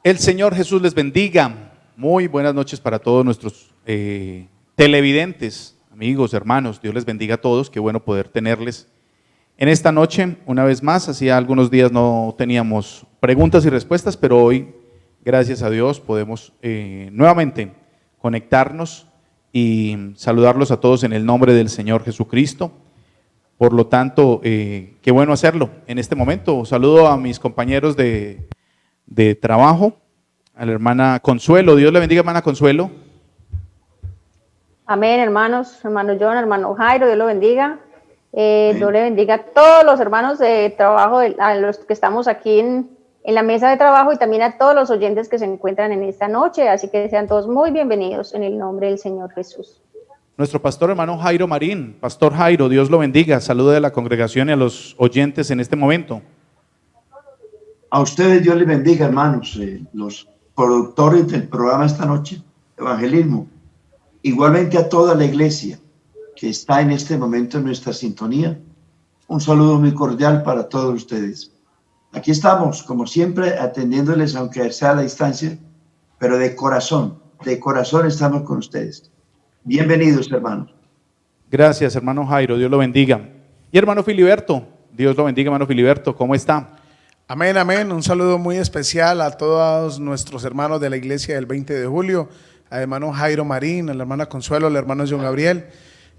El Señor Jesús les bendiga. Muy buenas noches para todos nuestros televidentes, amigos, hermanos. Dios les bendiga a todos. Qué bueno poder tenerles en esta noche una vez más. Hacía algunos días no teníamos preguntas y respuestas, pero hoy, gracias a Dios, podemos nuevamente conectarnos y saludarlos a todos en el nombre del Señor Jesucristo. Por lo tanto, qué bueno hacerlo en este momento. Saludo a mis compañeros de trabajo, a la hermana Consuelo. Dios le bendiga, hermana Consuelo. Amén, hermanos, hermano John, hermano Jairo, Dios lo bendiga. Dios le bendiga a todos los hermanos de trabajo, a los que estamos aquí en la mesa de trabajo, y también a todos los oyentes que se encuentran en esta noche. Así que sean todos muy bienvenidos en el nombre del Señor Jesús. Nuestro pastor hermano Jairo Marín. Pastor Jairo, Dios lo bendiga. Salude a la congregación y a los oyentes en este momento. A ustedes Dios les bendiga, hermanos, los productores del programa esta noche, Evangelismo. Igualmente a toda la iglesia que está en este momento en nuestra sintonía. Un saludo muy cordial para todos ustedes. Aquí estamos, como siempre, atendiéndoles, aunque sea a la distancia, pero de corazón estamos con ustedes. Bienvenidos, hermanos. Gracias, hermano Jairo, Dios lo bendiga. Y hermano Filiberto, Dios lo bendiga, hermano Filiberto, ¿cómo está? Amén, amén. Un saludo muy especial a todos nuestros hermanos de la iglesia del 20 de julio, al hermano Jairo Marín, a la hermana Consuelo, al hermano John Gabriel,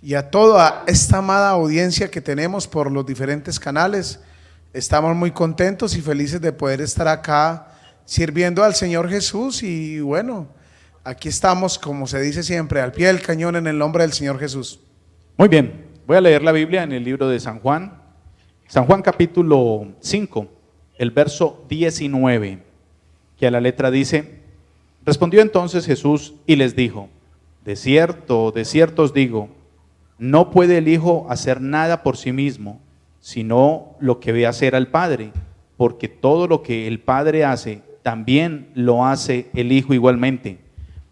y a toda esta amada audiencia que tenemos por los diferentes canales. Estamos muy contentos y felices de poder estar acá sirviendo al Señor Jesús, y bueno, aquí estamos, como se dice siempre, al pie del cañón en el nombre del Señor Jesús. Muy bien, voy a leer la Biblia en el libro de San Juan capítulo 5, el verso 19, que a la letra dice: respondió entonces Jesús y les dijo: de cierto os digo, no puede el Hijo hacer nada por sí mismo, sino lo que ve hacer al Padre, porque todo lo que el Padre hace, también lo hace el Hijo igualmente,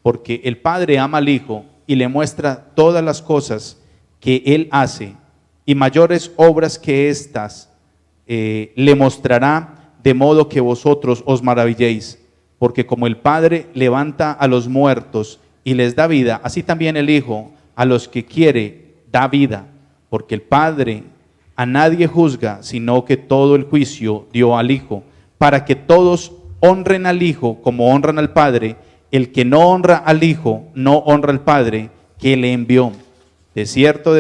porque el Padre ama al Hijo y le muestra todas las cosas que Él hace, y mayores obras que estas le mostrará, de modo que vosotros os maravilléis, porque como el Padre levanta a los muertos y les da vida, así también el Hijo a los que quiere da vida, porque el Padre a nadie juzga, sino que todo el juicio dio al Hijo, para que todos honren al Hijo como honran al Padre. El que no honra al Hijo, no honra al Padre que le envió. De cierto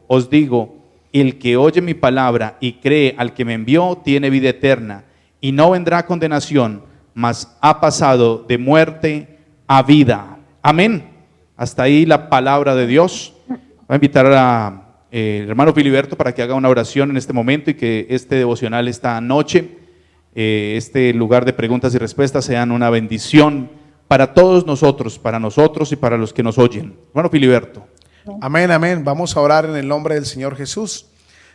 os digo, el que oye mi palabra y cree al que me envió, tiene vida eterna, y no vendrá a condenación, mas ha pasado de muerte a vida. Amén. Hasta ahí la palabra de Dios. Voy a invitar a el hermano Filiberto para que haga una oración en este momento, y que este devocional esta noche, este lugar de preguntas y respuestas, sean una bendición para todos nosotros, y para los que nos oyen. Hermano Filiberto. Amén, amén. Vamos a orar en el nombre del Señor Jesús.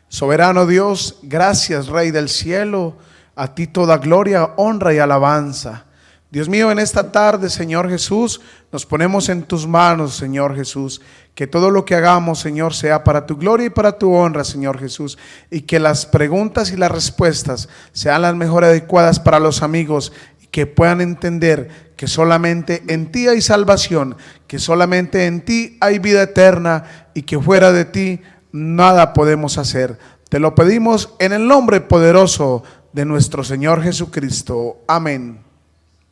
Soberano Dios, gracias, Rey del cielo. A ti toda gloria, honra y alabanza. Dios mío, en esta tarde, Señor Jesús, nos ponemos en tus manos, Señor Jesús. Que todo lo que hagamos, Señor, sea para tu gloria y para tu honra, Señor Jesús. Y que las preguntas y las respuestas sean las mejor adecuadas para los amigos, y que puedan entender que solamente en ti hay salvación, que solamente en ti hay vida eterna, y que fuera de ti nada podemos hacer. Te lo pedimos en el nombre poderoso de nuestro Señor Jesucristo. Amén.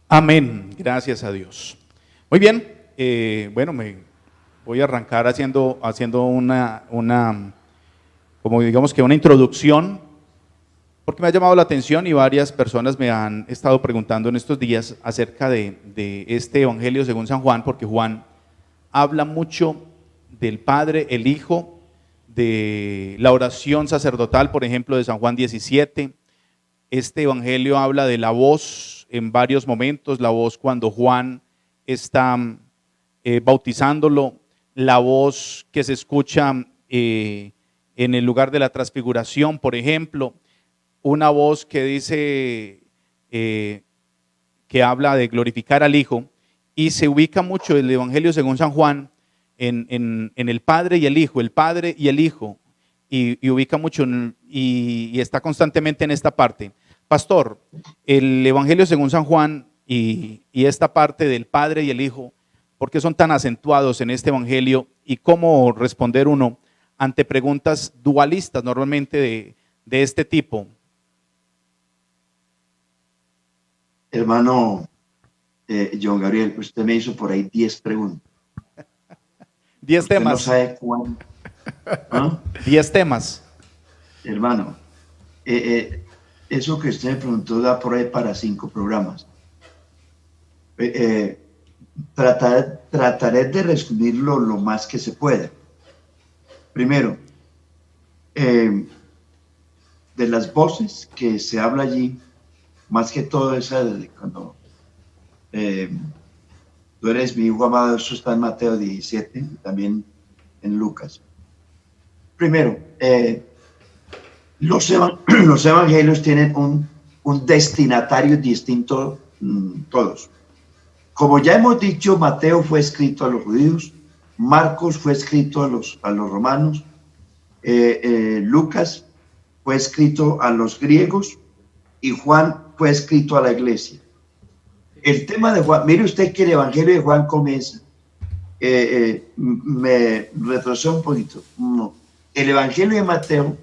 Amén. Gracias a Dios. Muy bien. Bueno, me voy a arrancar haciendo una como digamos que una introducción, porque me ha llamado la atención y varias personas me han estado preguntando en estos días acerca de este Evangelio según San Juan, porque Juan habla mucho del Padre, el Hijo, de la oración sacerdotal, por ejemplo, de San Juan 17. Este Evangelio habla de la voz en varios momentos, la voz cuando Juan está bautizándolo, la voz que se escucha en el lugar de la transfiguración, por ejemplo, una voz que dice que habla de glorificar al Hijo, y se ubica mucho el Evangelio según San Juan en el Padre y el Hijo, y ubica mucho y está constantemente en esta parte. Pastor, el Evangelio según San Juan y esta parte del Padre y el Hijo, ¿por qué son tan acentuados en este evangelio? Y cómo responder uno ante preguntas dualistas normalmente de este tipo. Hermano John Gabriel, usted me hizo por ahí 10 preguntas. 10 Usted no temas. sabe cuándo. ¿Ah? 10 temas. Hermano, eso que usted me preguntó da por ahí para 5 programas. Trataré de resumirlo lo más que se pueda. Primero, de las voces que se habla allí, más que todo esa de cuando tú eres mi hijo amado, eso está en Mateo 17 y también en Lucas. Primero, los evangelios tienen un destinatario distinto todos. Como ya hemos dicho, Mateo fue escrito a los judíos, Marcos fue escrito a los romanos, Lucas fue escrito a los griegos y Juan fue escrito a la iglesia. El tema de Juan, mire usted que el evangelio de Juan comienza, me retrasó un poquito. No. El evangelio de Mateo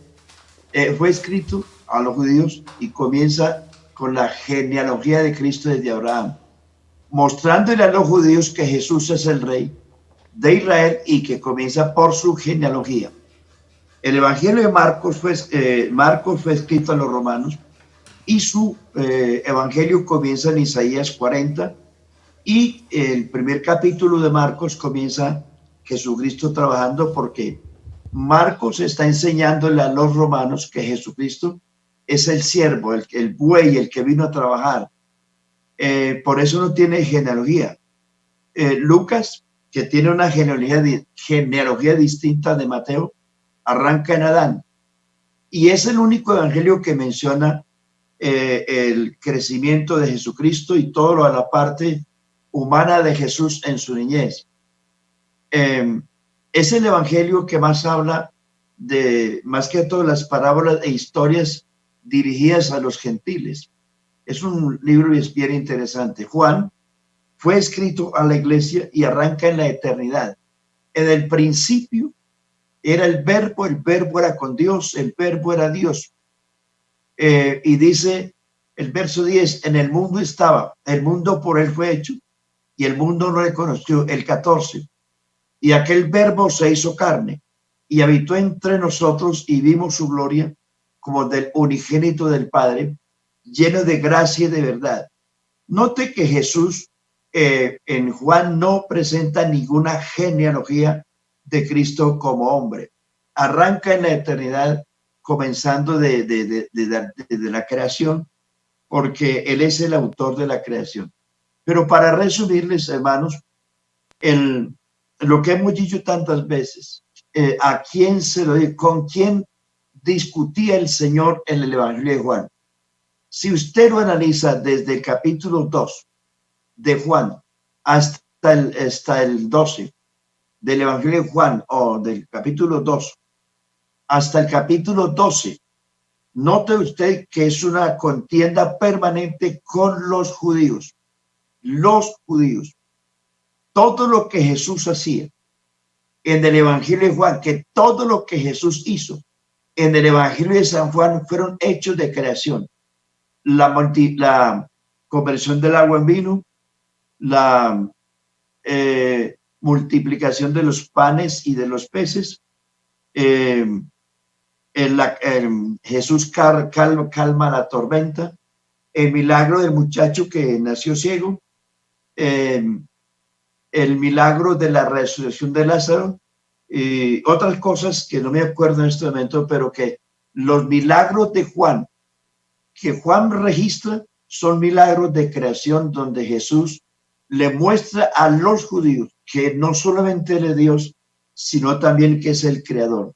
fue escrito a los judíos y comienza con la genealogía de Cristo desde Abraham, mostrándole a los judíos que Jesús es el rey de Israel y que comienza por su genealogía. El evangelio de Marcos fue escrito a los romanos y su evangelio comienza en Isaías 40 y el primer capítulo de Marcos comienza Jesucristo trabajando, porque Marcos está enseñándole a los romanos que Jesucristo es el siervo, el buey, el que vino a trabajar. Por eso no tiene genealogía. Lucas, que tiene una genealogía distinta de Mateo, arranca en Adán. Y es el único evangelio que menciona el crecimiento de Jesucristo y todo lo a la parte humana de Jesús en su niñez. Es el evangelio que más habla de, más que todas las parábolas e historias dirigidas a los gentiles. Es un libro bien interesante. Juan fue escrito a la iglesia y arranca en la eternidad. En el principio era el verbo era con Dios, el verbo era Dios. Y dice el verso 10, en el mundo estaba, el mundo por él fue hecho y el mundo no le conoció. El 14, y aquel verbo se hizo carne y habitó entre nosotros y vimos su gloria como del unigénito del Padre, lleno de gracia y de verdad. Note que Jesús en Juan no presenta ninguna genealogía de Cristo como hombre. Arranca en la eternidad, comenzando de la creación, porque Él es el autor de la creación. Pero para resumirles, hermanos, lo que hemos dicho tantas veces, ¿a quién se lo dice? ¿Con quién discutía el Señor en el Evangelio de Juan? Si usted lo analiza desde el capítulo 2 de Juan hasta el 12 del Evangelio de Juan, o del capítulo 2 hasta el capítulo 12, note usted que es una contienda permanente con los judíos. Los judíos. Todo lo que Jesús hacía en el Evangelio de Juan, que todo lo que Jesús hizo en el Evangelio de San Juan fueron hechos de creación. La conversión del agua en vino, la multiplicación de los panes y de los peces, Jesús calma la tormenta, el milagro del muchacho que nació ciego, el milagro de la resurrección de Lázaro y otras cosas que no me acuerdo en este momento, pero que los milagros de Juan, que Juan registra, son milagros de creación donde Jesús le muestra a los judíos que no solamente Él es Dios, sino también que es el creador.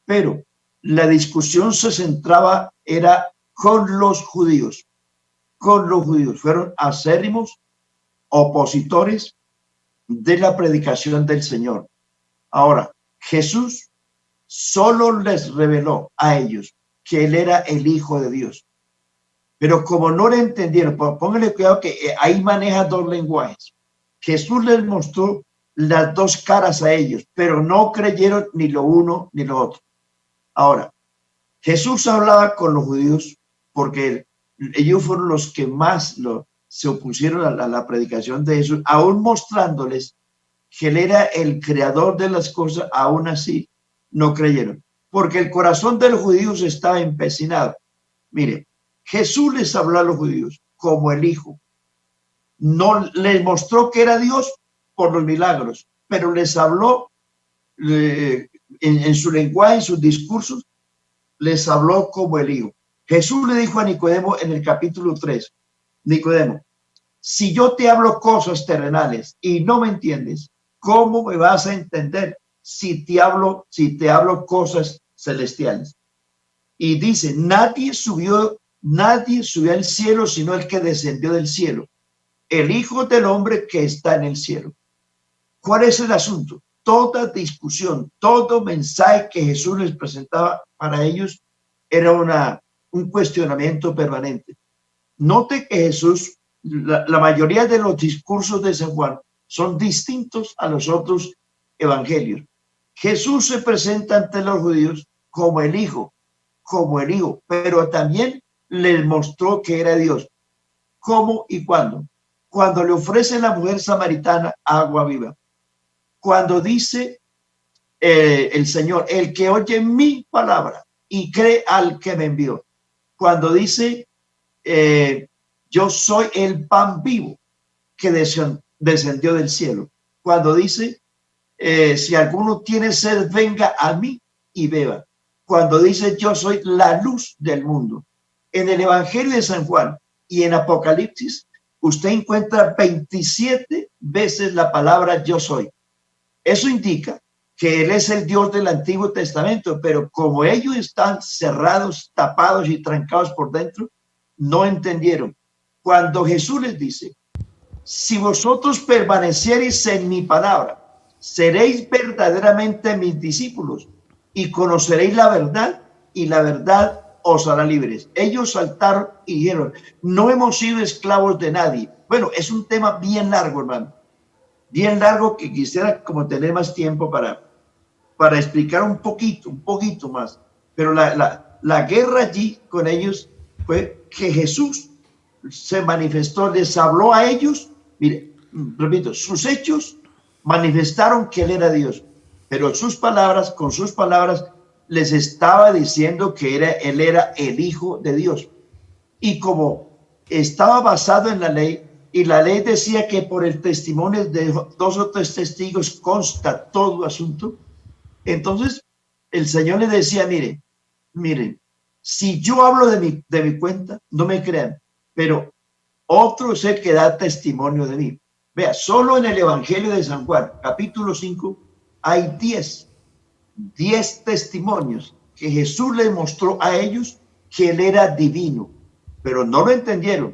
Pero la discusión se centraba, era con los judíos. Con los judíos. Fueron acérrimos opositores de la predicación del Señor. Ahora, Jesús solo les reveló a ellos que Él era el Hijo de Dios. Pero como no lo entendieron, pónganle cuidado que ahí maneja dos lenguajes. Jesús les mostró las dos caras a ellos, pero no creyeron ni lo uno ni lo otro. Ahora, Jesús hablaba con los judíos porque ellos fueron los que más se opusieron a la predicación de Jesús, aún mostrándoles que él era el creador de las cosas, aún así no creyeron, porque el corazón de los judíos estaba empecinado. Mire, Jesús les habló a los judíos como el Hijo. No les mostró que era Dios por los milagros, pero les habló en su lenguaje, en sus discursos, les habló como el Hijo. Jesús le dijo a Nicodemo en el capítulo 3, Nicodemo, si yo te hablo cosas terrenales y no me entiendes, ¿cómo me vas a entender si te hablo cosas celestiales? Y dice, nadie subió al cielo sino el que descendió del cielo, el Hijo del Hombre que está en el cielo. ¿Cuál es el asunto? Toda discusión, todo mensaje que Jesús les presentaba para ellos era un cuestionamiento permanente. Note que Jesús, la mayoría de los discursos de San Juan son distintos a los otros evangelios. Jesús se presenta ante los judíos como el Hijo, pero también les mostró que era Dios. ¿Cómo y cuándo? Cuando le ofrece a la mujer samaritana agua viva. Cuando dice el Señor, el que oye mi palabra y cree al que me envió. Cuando dice, yo soy el pan vivo que descendió del cielo. Cuando dice, si alguno tiene sed, venga a mí y beba. Cuando dice, yo soy la luz del mundo. En el Evangelio de San Juan y en Apocalipsis, usted encuentra 27 veces la palabra yo soy. Eso indica que Él es el Dios del Antiguo Testamento, pero como ellos están cerrados, tapados y trancados por dentro, no entendieron. Cuando Jesús les dice, si vosotros permaneciereis en mi palabra, seréis verdaderamente mis discípulos y conoceréis la verdad y la verdad os hará libres. Ellos saltaron y dijeron, no hemos sido esclavos de nadie. Bueno, es un tema bien largo, hermano. Bien largo que quisiera como tener más tiempo para explicar un poquito más. Pero la guerra allí con ellos fue que Jesús se manifestó, les habló a ellos. Mire, repito, sus hechos manifestaron que Él era Dios, pero con sus palabras les estaba diciendo que Él era el Hijo de Dios. Y como estaba basado en la ley, y la ley decía que por el testimonio de 2 o 3 testigos consta todo asunto, entonces el Señor le decía, miren, si yo hablo de mi cuenta, no me crean, pero otro es el que da testimonio de mí. Vea, solo en el Evangelio de San Juan, capítulo 5, hay 10 testimonios que Jesús les mostró a ellos que Él era divino, pero no lo entendieron.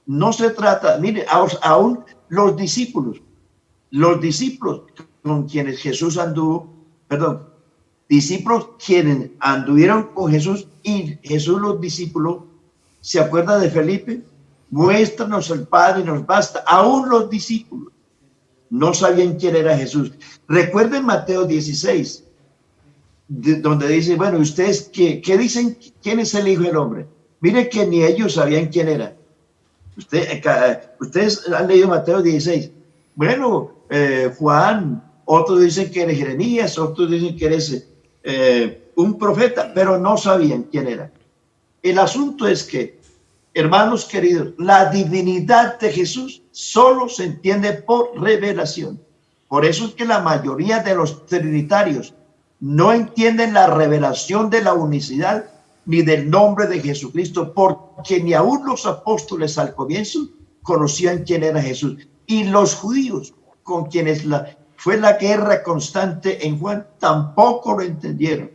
No se trata, mire, aún los discípulos con quienes Jesús discípulos quienes anduvieron con Jesús y Jesús los discípulos, ¿se acuerda de Felipe? Muéstranos al Padre y nos basta. Aún los discípulos no sabían quién era Jesús. Recuerden Mateo 16, donde dice, bueno, ¿ustedes qué dicen? ¿Quién es el Hijo del Hombre? Mire que ni ellos sabían quién era. Ustedes han leído Mateo 16. Bueno, Juan, otros dicen que eres Jeremías, otros dicen que eres un profeta, pero no sabían quién era. El asunto es que, hermanos queridos, la divinidad de Jesús solo se entiende por revelación. Por eso es que la mayoría de los trinitarios no entienden la revelación de la unicidad ni del nombre de Jesucristo, porque ni aún los apóstoles al comienzo conocían quién era Jesús. Y los judíos, con quienes fue la guerra constante en Juan, tampoco lo entendieron.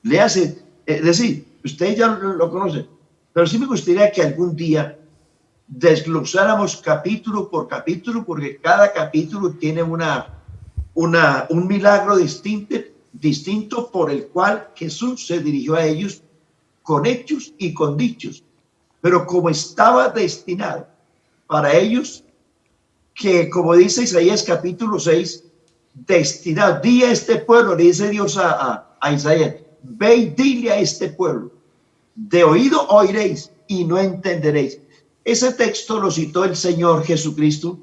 Es decir, usted ya lo conoce, pero sí me gustaría que algún día desglosáramos capítulo por capítulo, porque cada capítulo tiene un milagro distinto por el cual Jesús se dirigió a ellos con hechos y con dichos. Pero como estaba destinado para ellos, que como dice Isaías capítulo 6, destinado, di a este pueblo, le dice Dios a Isaías, ve y dile a este pueblo, de oído oiréis y no entenderéis. Ese texto lo citó el Señor Jesucristo,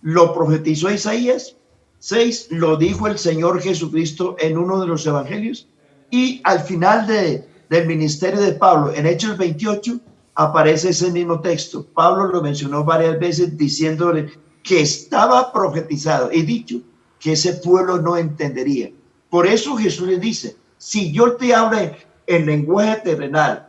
lo profetizó Isaías 6, lo dijo el Señor Jesucristo en uno de los evangelios, y al final del ministerio de Pablo, en Hechos 28, aparece ese mismo texto. Pablo lo mencionó varias veces diciéndole que estaba profetizado y dicho que ese pueblo no entendería. Por eso Jesús le dice, si yo te hablo en lenguaje terrenal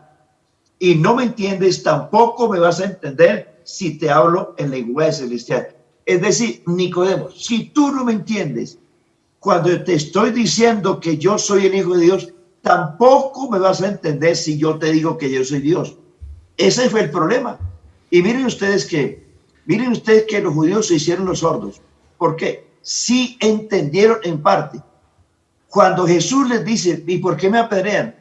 y no me entiendes, tampoco me vas a entender si te hablo en lenguaje celestial. Es decir, Nicodemo, si tú no me entiendes, cuando te estoy diciendo que yo soy el Hijo de Dios, tampoco me vas a entender si yo te digo que yo soy Dios. Ese fue el problema. Y miren ustedes que los judíos se hicieron los sordos. ¿Por qué? Sí entendieron en parte. Cuando Jesús les dice, ¿y por qué me apedrean?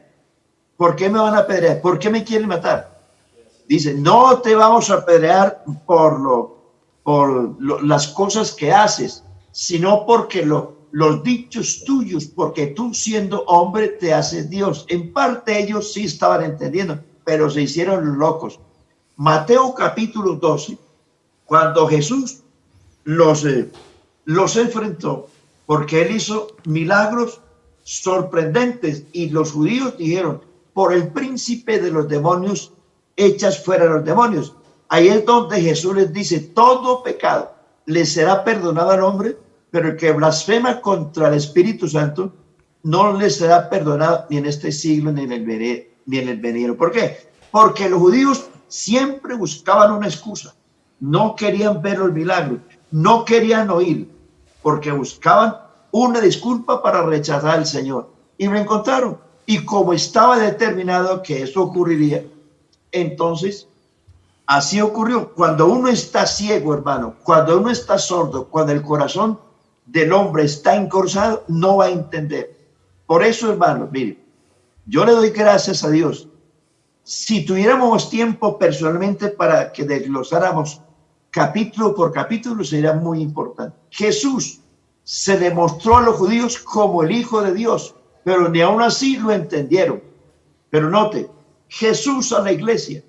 ¿Por qué me van a apedrear? ¿Por qué me quieren matar? Dice, no te vamos a apedrear por las cosas que haces, sino porque los dichos tuyos, porque tú siendo hombre te haces Dios. En parte ellos sí estaban entendiendo, pero se hicieron locos. Mateo capítulo 12, cuando Jesús los enfrentó, porque él hizo milagros sorprendentes y los judíos dijeron, por el príncipe de los demonios, echas fuera los demonios. Ahí es donde Jesús les dice, todo pecado le será perdonado al hombre, pero el que blasfema contra el Espíritu Santo no le será perdonado ni en este siglo ni en el venidero. ¿Por qué? Porque los judíos siempre buscaban una excusa. No querían ver los milagros, no querían oír, porque buscaban una disculpa para rechazar al Señor. Y lo encontraron. Y como estaba determinado que eso ocurriría, entonces así ocurrió. Cuando uno está ciego, hermano, cuando uno está sordo, cuando el corazón del hombre está encorzado, no va a entender. Por eso, hermano, mire, yo le doy gracias a Dios. Si tuviéramos tiempo personalmente para que desglosáramos capítulo por capítulo, sería muy importante. Jesús se le mostró a los judíos como el Hijo de Dios, pero ni aún así lo entendieron. Pero note, Jesús a la iglesia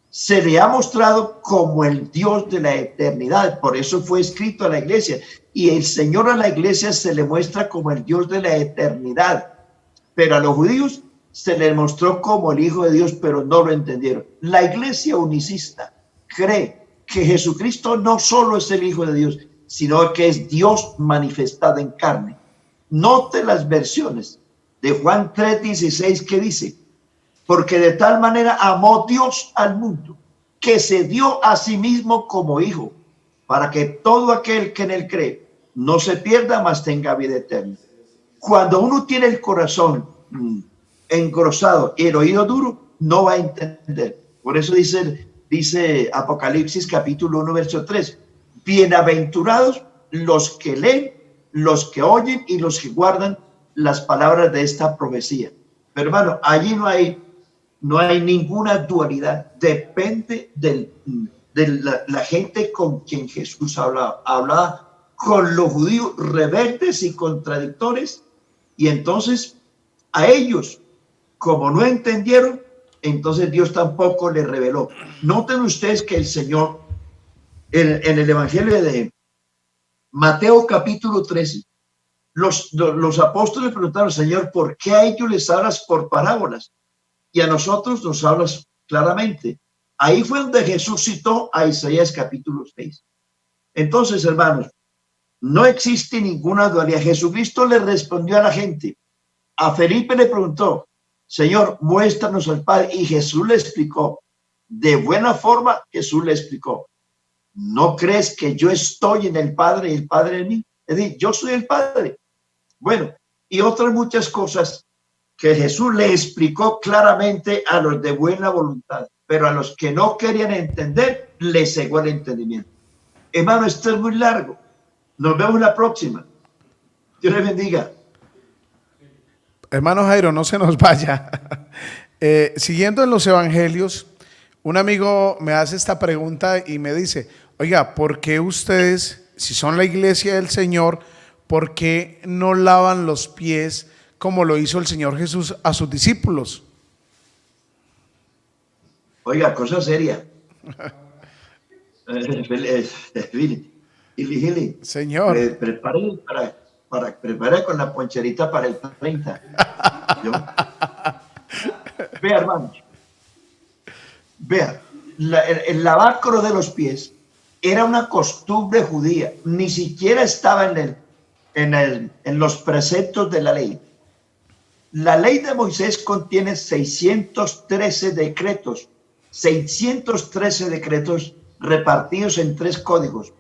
se le ha mostrado como el Dios de la eternidad. Por eso fue escrito a la iglesia. Y el Señor a la iglesia se le muestra como el Dios de la eternidad. Pero a los judíos se les mostró como el Hijo de Dios, pero no lo entendieron. La iglesia unicista cree que Jesucristo no solo es el Hijo de Dios, sino que es Dios manifestado en carne. Note las versiones de Juan 3:16 que dice, porque de tal manera amó Dios al mundo, que se dio a sí mismo como Hijo, para que todo aquel que en él cree no se pierda, mas tenga vida eterna. Cuando uno tiene el corazón engrosado y el oído duro, no va a entender. Por eso dice Apocalipsis capítulo 1, verso 3, bienaventurados los que leen, los que oyen y los que guardan las palabras de esta profecía. Pero hermano, allí no hay ninguna dualidad. Depende de la gente con quien Jesús hablaba. Hablaba con los judíos rebeldes y contradictores, y entonces a ellos, como no entendieron, entonces Dios tampoco les reveló. Noten ustedes que el Señor, en el Evangelio de Mateo capítulo 13, los apóstoles preguntaron, Señor, ¿por qué a ellos les hablas por parábolas y a nosotros nos hablas claramente? Ahí fue donde Jesús citó a Isaías capítulo 6. Entonces, hermanos, no existe ninguna dualidad. Jesucristo le respondió a la gente. A Felipe le preguntó, Señor, muéstranos al Padre. Y Jesús le explicó. De buena forma, Jesús le explicó. ¿No crees que yo estoy en el Padre y el Padre en mí? Es decir, yo soy el Padre. Bueno, y otras muchas cosas que Jesús le explicó claramente a los de buena voluntad, pero a los que no querían entender, les cegó el entendimiento. Hermano, esto es muy largo. Nos vemos la próxima. Dios les bendiga. Hermano Jairo, no se nos vaya. Siguiendo en los evangelios, un amigo me hace esta pregunta y me dice, oiga, ¿por qué ustedes, si son la iglesia del Señor, por qué no lavan los pies como lo hizo el Señor Jesús a sus discípulos? Oiga, cosa seria. Gili, Señor. prepare prepare con la poncherita para el 30. ¿Yo? Vea, hermanos. Vea, el lavacro de los pies era una costumbre judía. Ni siquiera estaba en los preceptos de la ley. La ley de Moisés contiene 613 decretos. 613 decretos repartidos en 3 códigos: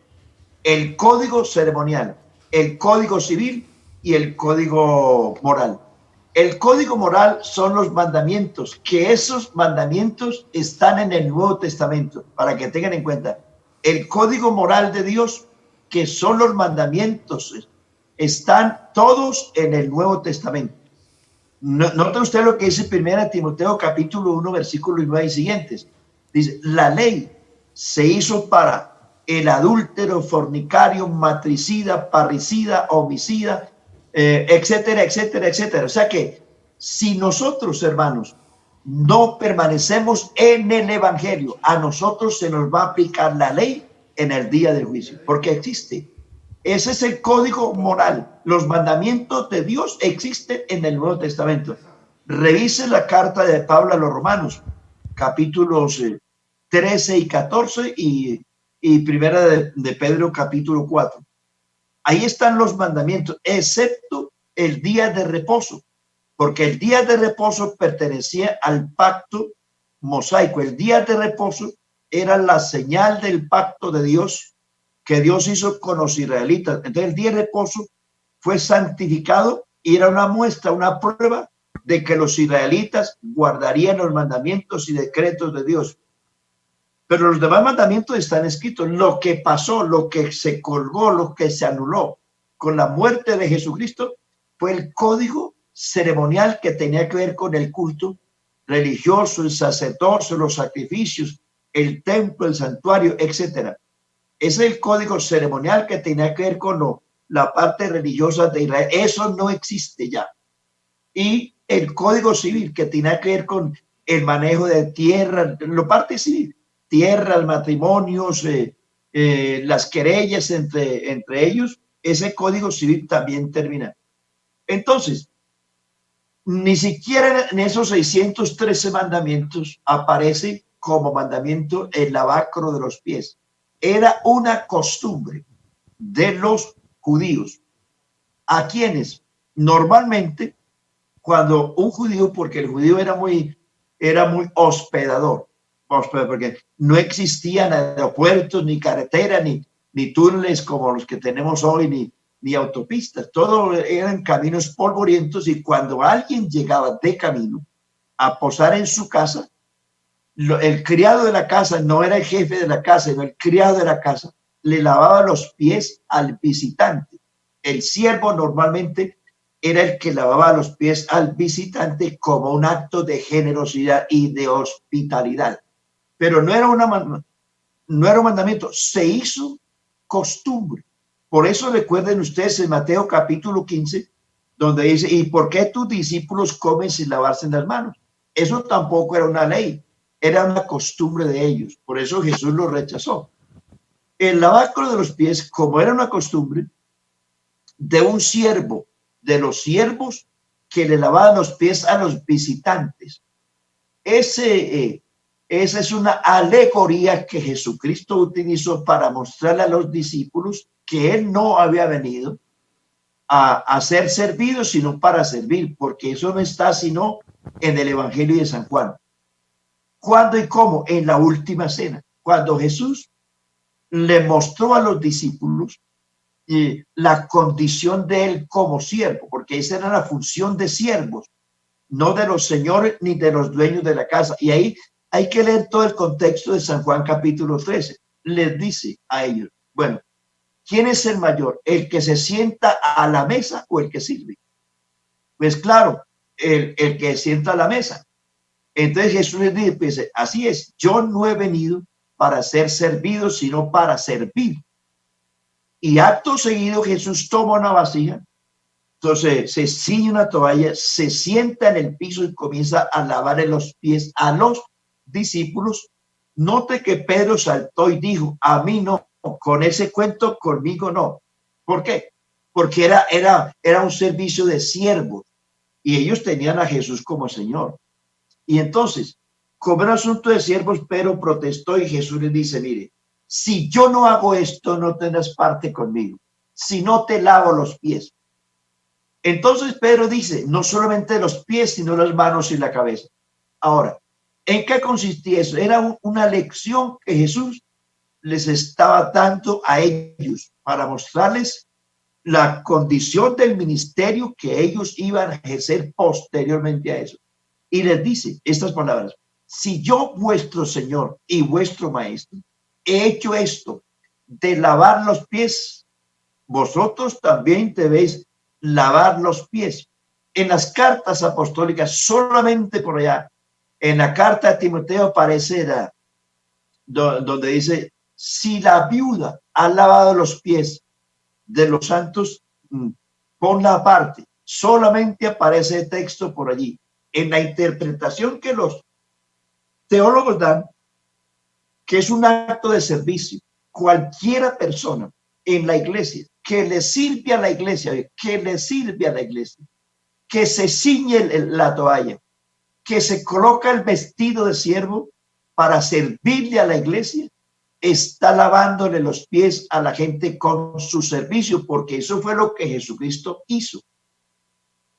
el código ceremonial, el código civil y el código moral. El código moral son los mandamientos, que esos mandamientos están en el Nuevo Testamento, para que tengan en cuenta. El código moral de Dios, que son los mandamientos, están todos en el Nuevo Testamento. Nota usted lo que dice 1 Timoteo capítulo 1 versículos 9 y siguientes. Dice, la ley se hizo para el adúltero, fornicario, matricida, parricida, homicida, etcétera, etcétera, etcétera. O sea que si nosotros, hermanos, no permanecemos en el evangelio, a nosotros se nos va a aplicar la ley en el día del juicio, porque existe. Ese es el código moral. Los mandamientos de Dios existen en el Nuevo Testamento. Revise la carta de Pablo a los Romanos, capítulos 13 y 14 y primera de Pedro, capítulo 4. Ahí están los mandamientos, excepto el día de reposo, porque el día de reposo pertenecía al pacto mosaico. El día de reposo era la señal del pacto de Dios que Dios hizo con los israelitas. Entonces el día de reposo fue santificado y era una muestra, una prueba de que los israelitas guardarían los mandamientos y decretos de Dios. Pero los demás mandamientos están escritos. Lo que pasó, lo que se colgó, lo que se anuló con la muerte de Jesucristo fue el código ceremonial que tenía que ver con el culto religioso, el sacerdocio, los sacrificios, el templo, el santuario, etcétera. Es el código ceremonial que tenía que ver con la parte religiosa de Israel. Eso no existe ya. Y el código civil que tenía que ver con el manejo de tierra, la parte civil, tierras, matrimonios, las querellas entre ellos, ese código civil también termina. Entonces, ni siquiera en esos 613 mandamientos aparece como mandamiento el lavacro de los pies. Era una costumbre de los judíos. ¿A quienes? Normalmente, cuando un judío, porque el judío era muy hospedador, porque no existían aeropuertos, ni carreteras, ni túneles como los que tenemos hoy, ni autopistas. Todo eran caminos polvorientos, y cuando alguien llegaba de camino a posar en su casa, el criado de la casa, no era el jefe de la casa, sino el criado de la casa, le lavaba los pies al visitante. El siervo normalmente era el que lavaba los pies al visitante como un acto de generosidad y de hospitalidad. Pero no era un mandamiento, se hizo costumbre. Por eso recuerden ustedes en Mateo capítulo 15, donde dice, ¿y por qué tus discípulos comen sin lavarse las manos? Eso tampoco era una ley, era una costumbre de ellos. Por eso Jesús lo rechazó. El lavacro de los pies, como era una costumbre de un siervo, de los siervos que le lavaban los pies a los visitantes. Esa es una alegoría que Jesucristo utilizó para mostrarle a los discípulos que él no había venido a ser servido, sino para servir, porque eso no está sino en el Evangelio de San Juan. ¿Cuándo y cómo? En la última cena, cuando Jesús le mostró a los discípulos la condición de él como siervo, porque esa era la función de siervos, no de los señores ni de los dueños de la casa. Y ahí hay que leer todo el contexto de San Juan capítulo 13. Les dice a ellos, bueno, ¿quién es el mayor? ¿El que se sienta a la mesa o el que sirve? Pues claro, el que sienta a la mesa. Entonces Jesús les dice, pues, así es, yo no he venido para ser servido, sino para servir. Y acto seguido Jesús toma una vasija, entonces se ciñe una toalla, se sienta en el piso y comienza a lavarle los pies a los discípulos. Note que Pedro saltó y dijo, a mí no, con ese cuento conmigo no. ¿Por qué? Porque era un servicio de siervos y ellos tenían a Jesús como Señor. Y entonces, como era asunto de siervos, Pedro protestó y Jesús les dice, mire, si yo no hago esto, no tendrás parte conmigo, si no te lavo los pies. Entonces Pedro dice, no solamente los pies, sino las manos y la cabeza. Ahora, ¿en qué consistía eso? Era una lección que Jesús les estaba dando a ellos para mostrarles la condición del ministerio que ellos iban a ejercer posteriormente a eso. Y les dice estas palabras, si yo, vuestro Señor y vuestro Maestro, he hecho esto de lavar los pies, vosotros también debéis lavar los pies. En las cartas apostólicas, solamente por allá, en la carta de Timoteo aparece donde dice, si la viuda ha lavado los pies de los santos, ponla aparte. Solamente aparece el texto por allí. En la interpretación que los teólogos dan, que es un acto de servicio, cualquiera persona en la iglesia que le sirve a la iglesia, que se ciñe la toalla, que se coloca el vestido de siervo para servirle a la iglesia, está lavándole los pies a la gente con su servicio, porque eso fue lo que Jesucristo hizo.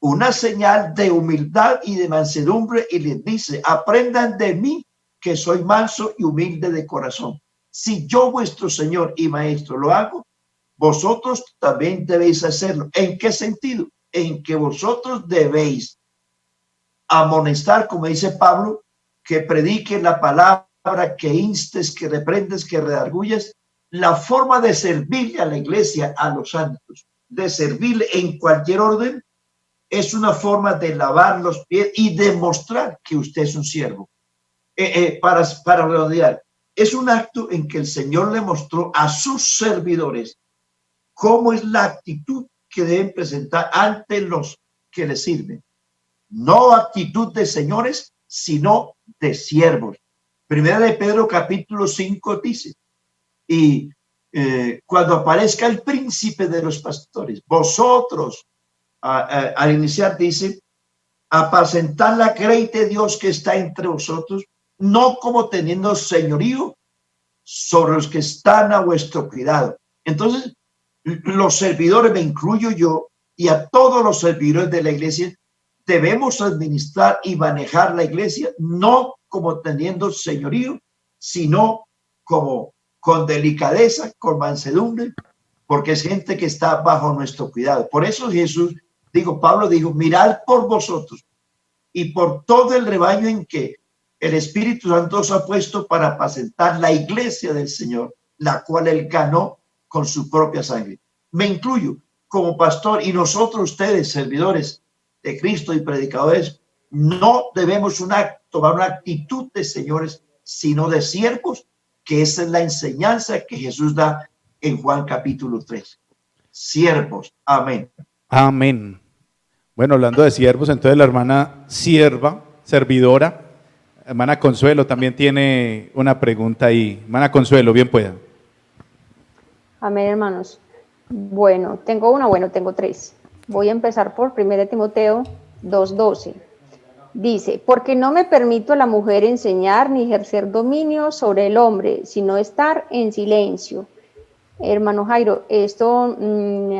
Una señal de humildad y de mansedumbre, y les dice, aprendan de mí que soy manso y humilde de corazón. Si yo, vuestro Señor y Maestro, lo hago, vosotros también debéis hacerlo. ¿En qué sentido? En que vosotros debéis amonestar, como dice Pablo, que prediquen la palabra, que instes, que reprendes, que redarguyas. La forma de servirle a la iglesia, a los santos, de servirle en cualquier orden, es una forma de lavar los pies y demostrar que usted es un siervo. Para rodear, es un acto en que el Señor le mostró a sus servidores cómo es la actitud que deben presentar ante los que les sirven. No actitud de señores, sino de siervos. Primera de Pedro capítulo 5 dice, y cuando aparezca el príncipe de los pastores, vosotros, al iniciar dice, apacentad la grey de Dios que está entre vosotros, no como teniendo señorío sobre los que están a vuestro cuidado. Entonces, los servidores, me incluyo yo, y a todos los servidores de la iglesia, debemos administrar y manejar la iglesia, no como teniendo señorío, sino como con delicadeza, con mansedumbre, porque es gente que está bajo nuestro cuidado. Por eso Pablo dijo, mirad por vosotros y por todo el rebaño en que el Espíritu Santo os ha puesto para apacentar la iglesia del Señor, la cual él ganó con su propia sangre. Me incluyo como pastor, y nosotros, ustedes, servidores de Cristo y predicadores, no debemos tomar una actitud de señores, sino de siervos, que esa es la enseñanza que Jesús da en Juan capítulo 3. Siervos. Amén. Amén. Bueno, hablando de siervos, entonces la hermana sierva, servidora, hermana Consuelo también tiene una pregunta ahí. Hermana Consuelo, bien pueda. Amén, hermanos. Bueno, tengo tres. Voy a empezar por 1 Timoteo 2:12. Dice, porque no me permito a la mujer enseñar ni ejercer dominio sobre el hombre, sino estar en silencio. Hermano Jairo, esto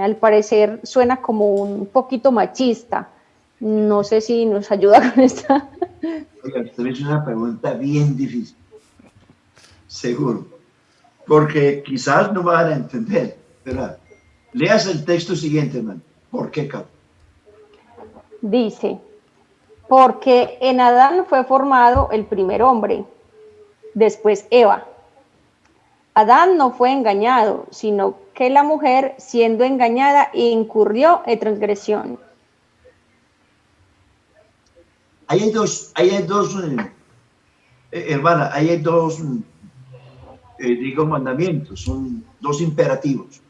al parecer suena como un poquito machista. No sé si nos ayuda con esta. Oiga, usted me hizo una pregunta bien difícil. Seguro. Porque quizás no van a entender, ¿verdad? Leas el texto siguiente, hermano. ¿Por qué, cabrón? Dice, porque en Adán fue formado el primer hombre, después Eva. Adán no fue engañado, sino que la mujer, siendo engañada, incurrió en transgresión. ahí hay dos hermana, ahí hay dos, digo, mandamientos, son dos imperativos.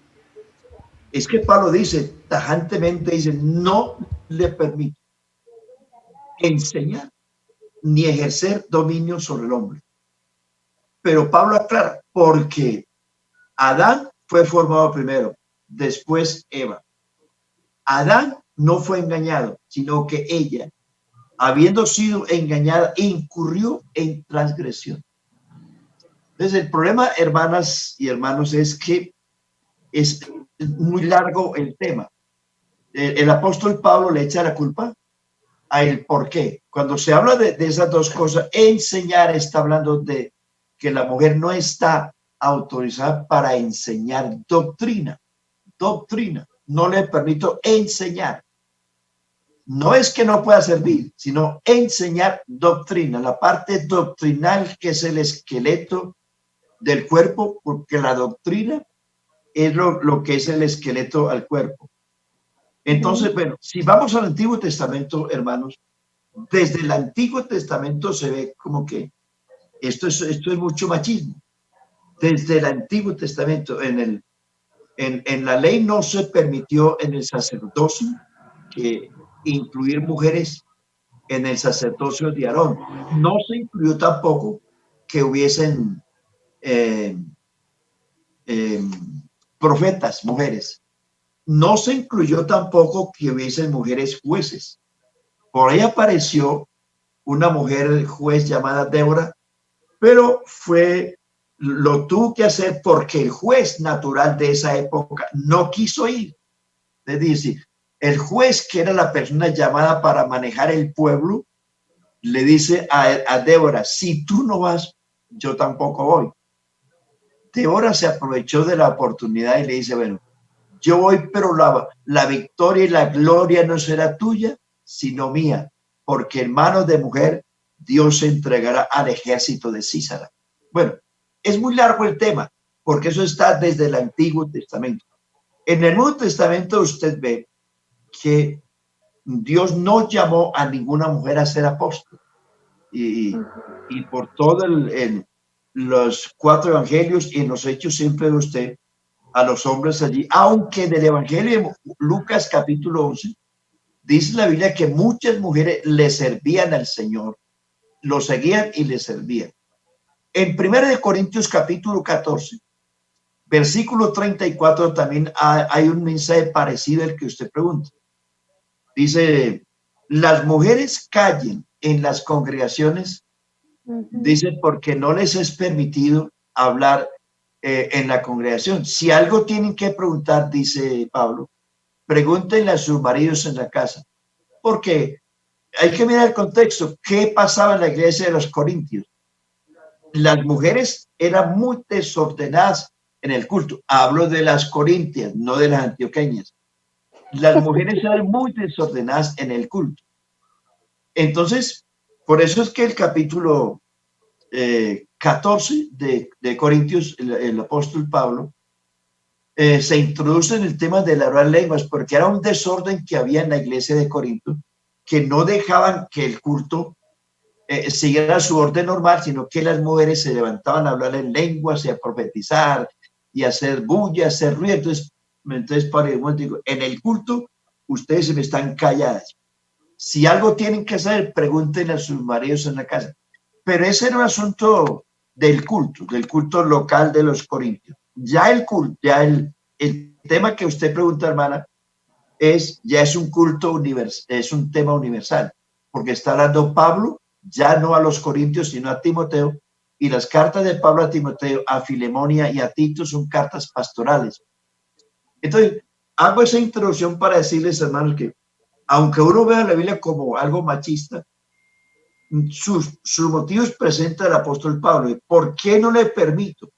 Es que Pablo dice, tajantemente dice, no le permito enseñar ni ejercer dominio sobre el hombre. Pero Pablo aclara, porque Adán fue formado primero, después Eva. Adán no fue engañado, sino que ella, habiendo sido engañada, incurrió en transgresión. Entonces, el problema, hermanas y hermanos, es que es muy largo el tema. El apóstol Pablo le echa la culpa a él. ¿Por qué? Cuando se habla de esas dos cosas, enseñar está hablando de que la mujer no está autorizada para enseñar doctrina. Doctrina. No le permito enseñar. No es que no pueda servir, sino enseñar doctrina, la parte doctrinal que es el esqueleto del cuerpo, porque la doctrina es lo que es el esqueleto al cuerpo. Entonces, bueno, si vamos al Antiguo Testamento, hermanos, desde el Antiguo Testamento se ve como que esto es mucho machismo. Desde el Antiguo Testamento, en la ley no se permitió en el sacerdocio que incluir mujeres en el sacerdocio de Aarón. No se incluyó tampoco que hubiesen profetas, mujeres. No se incluyó tampoco que hubiesen mujeres jueces. Por ahí apareció una mujer juez llamada Débora, pero lo tuvo que hacer porque el juez natural de esa época no quiso ir. Es decir, el juez, que era la persona llamada para manejar el pueblo, le dice a Débora, si tú no vas, yo tampoco voy. Débora se aprovechó de la oportunidad y le dice, bueno, yo voy, pero la victoria y la gloria no será tuya, sino mía, porque en manos de mujer Dios se entregará al ejército de Císara. Bueno, es muy largo el tema, porque eso está desde el Antiguo Testamento. En el Nuevo Testamento usted ve que Dios no llamó a ninguna mujer a ser apóstol. Y por todos los 4 evangelios y en los hechos siempre ve usted a los hombres allí, aunque en el evangelio de Lucas capítulo 11 dice la Biblia que muchas mujeres le servían al Señor, lo seguían y le servían. En 1 Corintios capítulo 14, versículo 34 también hay un mensaje parecido al que usted pregunta. Dice, las mujeres callen en las congregaciones, dice, porque no les es permitido hablar en la congregación. Si algo tienen que preguntar, dice Pablo, pregúntenle a sus maridos en la casa, porque hay que mirar el contexto. ¿Qué pasaba en la iglesia de los Corintios? Las mujeres eran muy desordenadas en el culto. Hablo de las corintias, no de las antioqueñas. Las mujeres eran muy desordenadas en el culto. Entonces, por eso es que el capítulo 14 de Corintios, el apóstol Pablo, se introduce en el tema de la hablar lenguas, porque era un desorden que había en la iglesia de Corinto, que no dejaban que el culto siguiera su orden normal, sino que las mujeres se levantaban a hablar en lenguas y a profetizar y a hacer bulla, hacer ruido. Entonces para el momento digo, en el culto ustedes se me están calladas. Si algo tienen que hacer, pregúntenle a sus maridos en la casa. Pero ese era un asunto del culto local de los corintios. Ya el culto, ya el tema que usted pregunta, hermana, ya es un culto universal, es un tema universal, porque está hablando Pablo ya no a los corintios, sino a Timoteo, y las cartas de Pablo a Timoteo, a Filemonia y a Tito son cartas pastorales. Entonces, hago esa introducción para decirles, hermanos, que aunque uno vea la Biblia como algo machista, sus motivos presenta el apóstol Pablo. ¿Por qué no le permito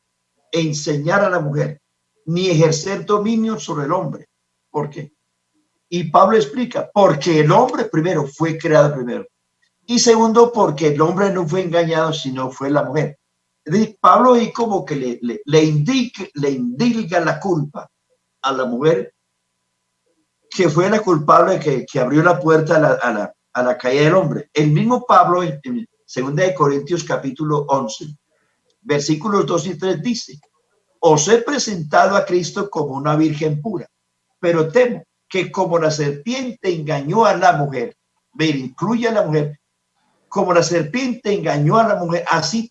enseñar a la mujer ni ejercer dominio sobre el hombre? ¿Por qué? Y Pablo explica, porque el hombre primero fue creado primero. Y segundo, porque el hombre no fue engañado, sino fue la mujer. Es decir, Pablo ahí como que le indica la culpa a la mujer, que fue la culpable que abrió la puerta a la caída del hombre. El mismo Pablo en 2 de Corintios capítulo 11, versículos 2 y 3 dice: os he presentado a Cristo como una virgen pura, pero temo que como la serpiente engañó a la mujer, ver, incluye a la mujer, como la serpiente engañó a la mujer, así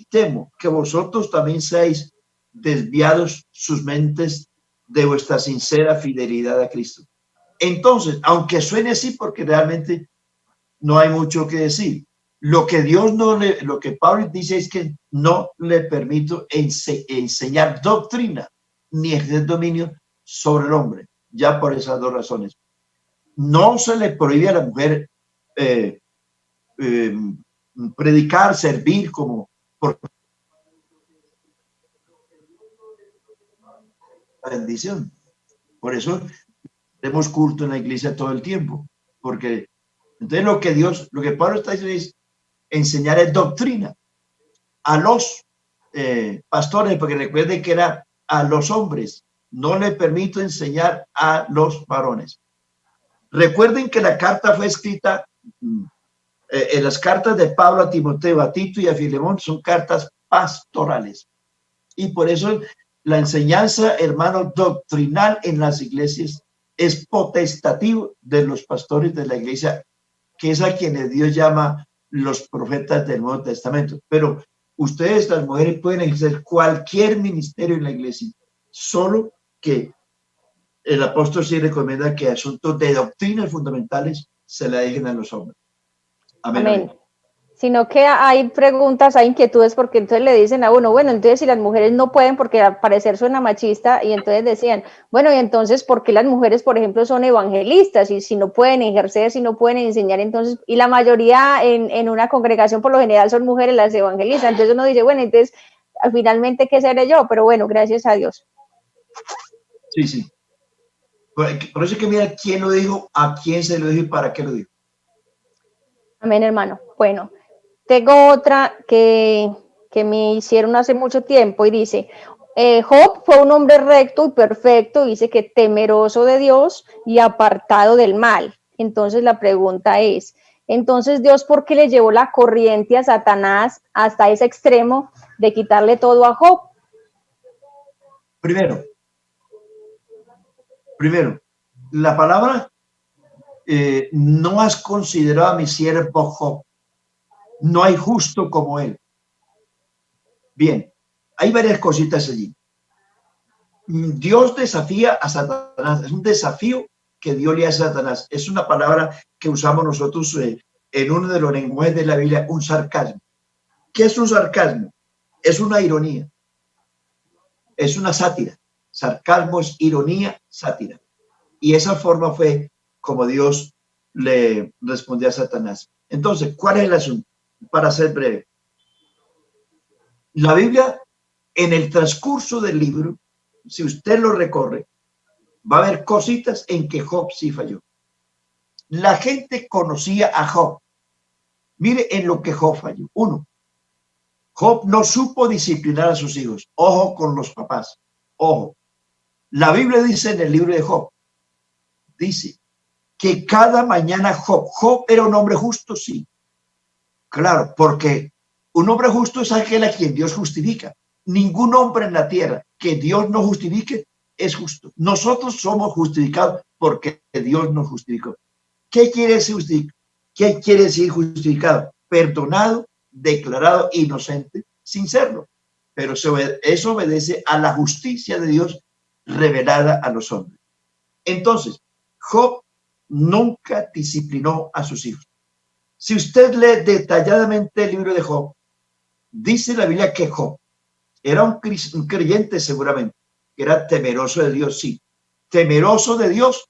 temo que vosotros también seáis desviados sus mentes de vuestra sincera fidelidad a Cristo. Entonces, aunque suene así, porque realmente no hay mucho que decir, lo que lo que Pablo dice es que no le permito enseñar doctrina ni ejercer dominio sobre el hombre, ya por esas dos razones. No se le prohíbe a la mujer predicar, servir como por la bendición. Por eso tenemos culto en la iglesia todo el tiempo, porque entonces lo que Pablo está diciendo es enseñar es doctrina a los pastores, porque recuerden que era a los hombres, no le permito enseñar a los varones. Recuerden que la carta fue escrita, en las cartas de Pablo a Timoteo, a Tito y a Filemón son cartas pastorales. Y por eso la enseñanza, hermano, doctrinal en las iglesias es potestativo de los pastores de la iglesia, que es a quienes Dios llama los profetas del Nuevo Testamento. Pero ustedes, las mujeres, pueden ejercer cualquier ministerio en la iglesia, solo que el apóstol sí recomienda que asuntos de doctrinas fundamentales se la dejen a los hombres. Amén. Amén. Sino que hay preguntas, hay inquietudes, porque entonces le dicen a uno, bueno, entonces si las mujeres no pueden, porque al parecer suena machista, y entonces decían, bueno, y entonces, ¿por qué las mujeres, por ejemplo, son evangelistas? Y si no pueden ejercer, si no pueden enseñar, entonces, y la mayoría en una congregación por lo general son mujeres las evangelistas, entonces uno dice, bueno, entonces, finalmente, ¿qué seré yo? Pero bueno, gracias a Dios. Sí, sí. Por eso es que mira quién lo dijo, a quién se lo dijo y para qué lo dijo. Amén, hermano. Bueno, tengo otra que me hicieron hace mucho tiempo y dice, Job fue un hombre recto y perfecto, dice que temeroso de Dios y apartado del mal. Entonces la pregunta es, entonces Dios, ¿por qué le llevó la corriente a Satanás hasta ese extremo de quitarle todo a Job? Primero, la palabra no has considerado a mi siervo Job. No hay justo como él. Bien, hay varias cositas allí. Dios desafía a Satanás. Es un desafío que Dios le hace a Satanás. Es una palabra que usamos nosotros en uno de los lenguajes de la Biblia, un sarcasmo. ¿Qué es un sarcasmo? Es una ironía. Es una sátira. Sarcasmo es ironía, sátira. Y esa forma fue como Dios le respondió a Satanás. Entonces, ¿cuál es el asunto? Para ser breve. La Biblia, en el transcurso del libro, si usted lo recorre, va a haber cositas en que Job sí falló. La gente conocía a Job. Mire en lo que Job falló. Uno, Job no supo disciplinar a sus hijos. Ojo con los papás. Ojo. La Biblia dice en el libro de Job, dice que cada mañana Job era un hombre justo, sí. Claro, porque un hombre justo es aquel a quien Dios justifica. Ningún hombre en la tierra que Dios no justifique es justo. Nosotros somos justificados porque Dios nos justificó. ¿Qué quiere decir justificado? Perdonado, declarado inocente, sin serlo. Pero eso obedece a la justicia de Dios revelada a los hombres. Entonces, Job nunca disciplinó a sus hijos. Si usted lee detalladamente el libro de Job, dice la Biblia que Job era un creyente seguramente, que era temeroso de Dios, sí, temeroso de Dios,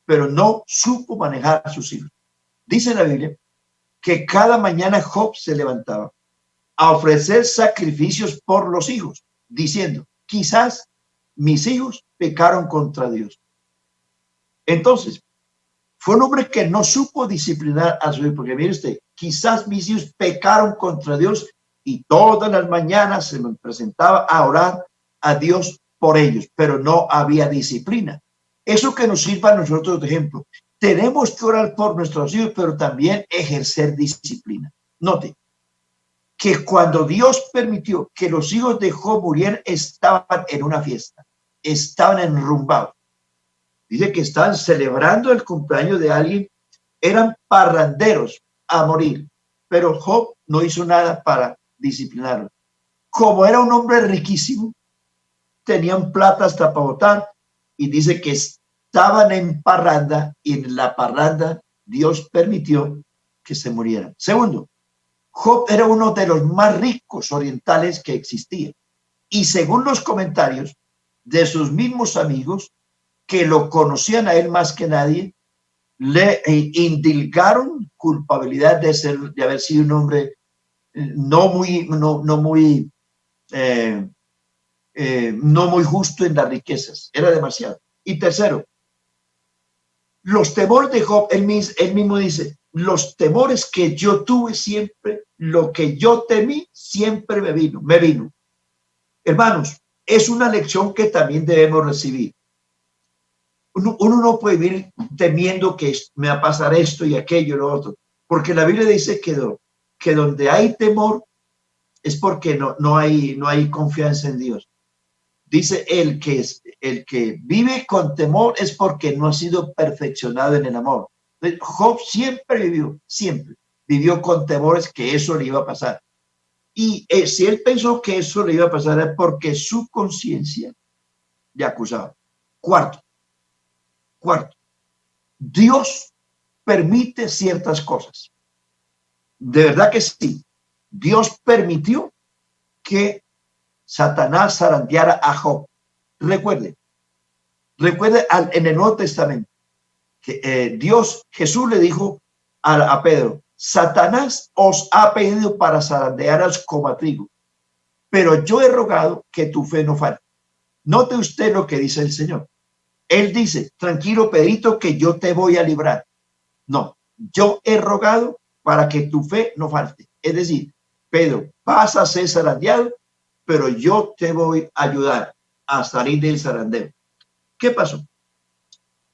pero no supo manejar a sus hijos. Dice la Biblia que cada mañana Job se levantaba a ofrecer sacrificios por los hijos, diciendo, quizás mis hijos pecaron contra Dios. Entonces, fue un hombre que no supo disciplinar a su hijo, porque mire usted, quizás mis hijos pecaron contra Dios y todas las mañanas se me presentaba a orar a Dios por ellos, pero no había disciplina. Eso que nos sirva a nosotros de ejemplo. tenemos que orar por nuestros hijos, pero también ejercer disciplina. Note que cuando Dios permitió que los hijos de Job murieran, estaban en una fiesta, estaban enrumbados. Dice que estaban celebrando el cumpleaños de alguien, eran parranderos a morir, pero Job no hizo nada para disciplinarlo. Como era un hombre riquísimo, tenían plata hasta para votar, y dice que estaban en parranda, y en la parranda Dios permitió que se murieran. Segundo, Job era uno de los más ricos orientales que existía, y según los comentarios de sus mismos amigos, que lo conocían a él más que nadie, le indilgaron culpabilidad de haber sido un hombre no muy justo en las riquezas. Era demasiado. Y tercero, los temores de Job, él mismo dice, los temores que yo tuve siempre, lo que yo temí, siempre me vino. Hermanos, es una lección que también debemos recibir. Uno no puede vivir temiendo que me va a pasar esto y aquello y lo otro, porque la Biblia dice que donde hay temor es porque no hay confianza en Dios. Dice el que vive con temor es porque no ha sido perfeccionado en el amor. Job siempre vivió con temores que eso le iba a pasar. Y si él pensó que eso le iba a pasar es porque su conciencia le acusaba. Cuarto, Dios permite ciertas cosas. De verdad que sí. Dios permitió que Satanás zarandeara a Job. Recuerde en el Nuevo Testamento que Jesús le dijo a Pedro, Satanás os ha pedido para zarandearos como a trigo, pero yo he rogado que tu fe no falte. Note usted lo que dice el Señor. Él dice, tranquilo Pedrito, que yo te voy a librar. No, yo he rogado para que tu fe no falte. Es decir, Pedro, vas a ser zarandeado, pero yo te voy a ayudar a salir del zarandeo. ¿Qué pasó?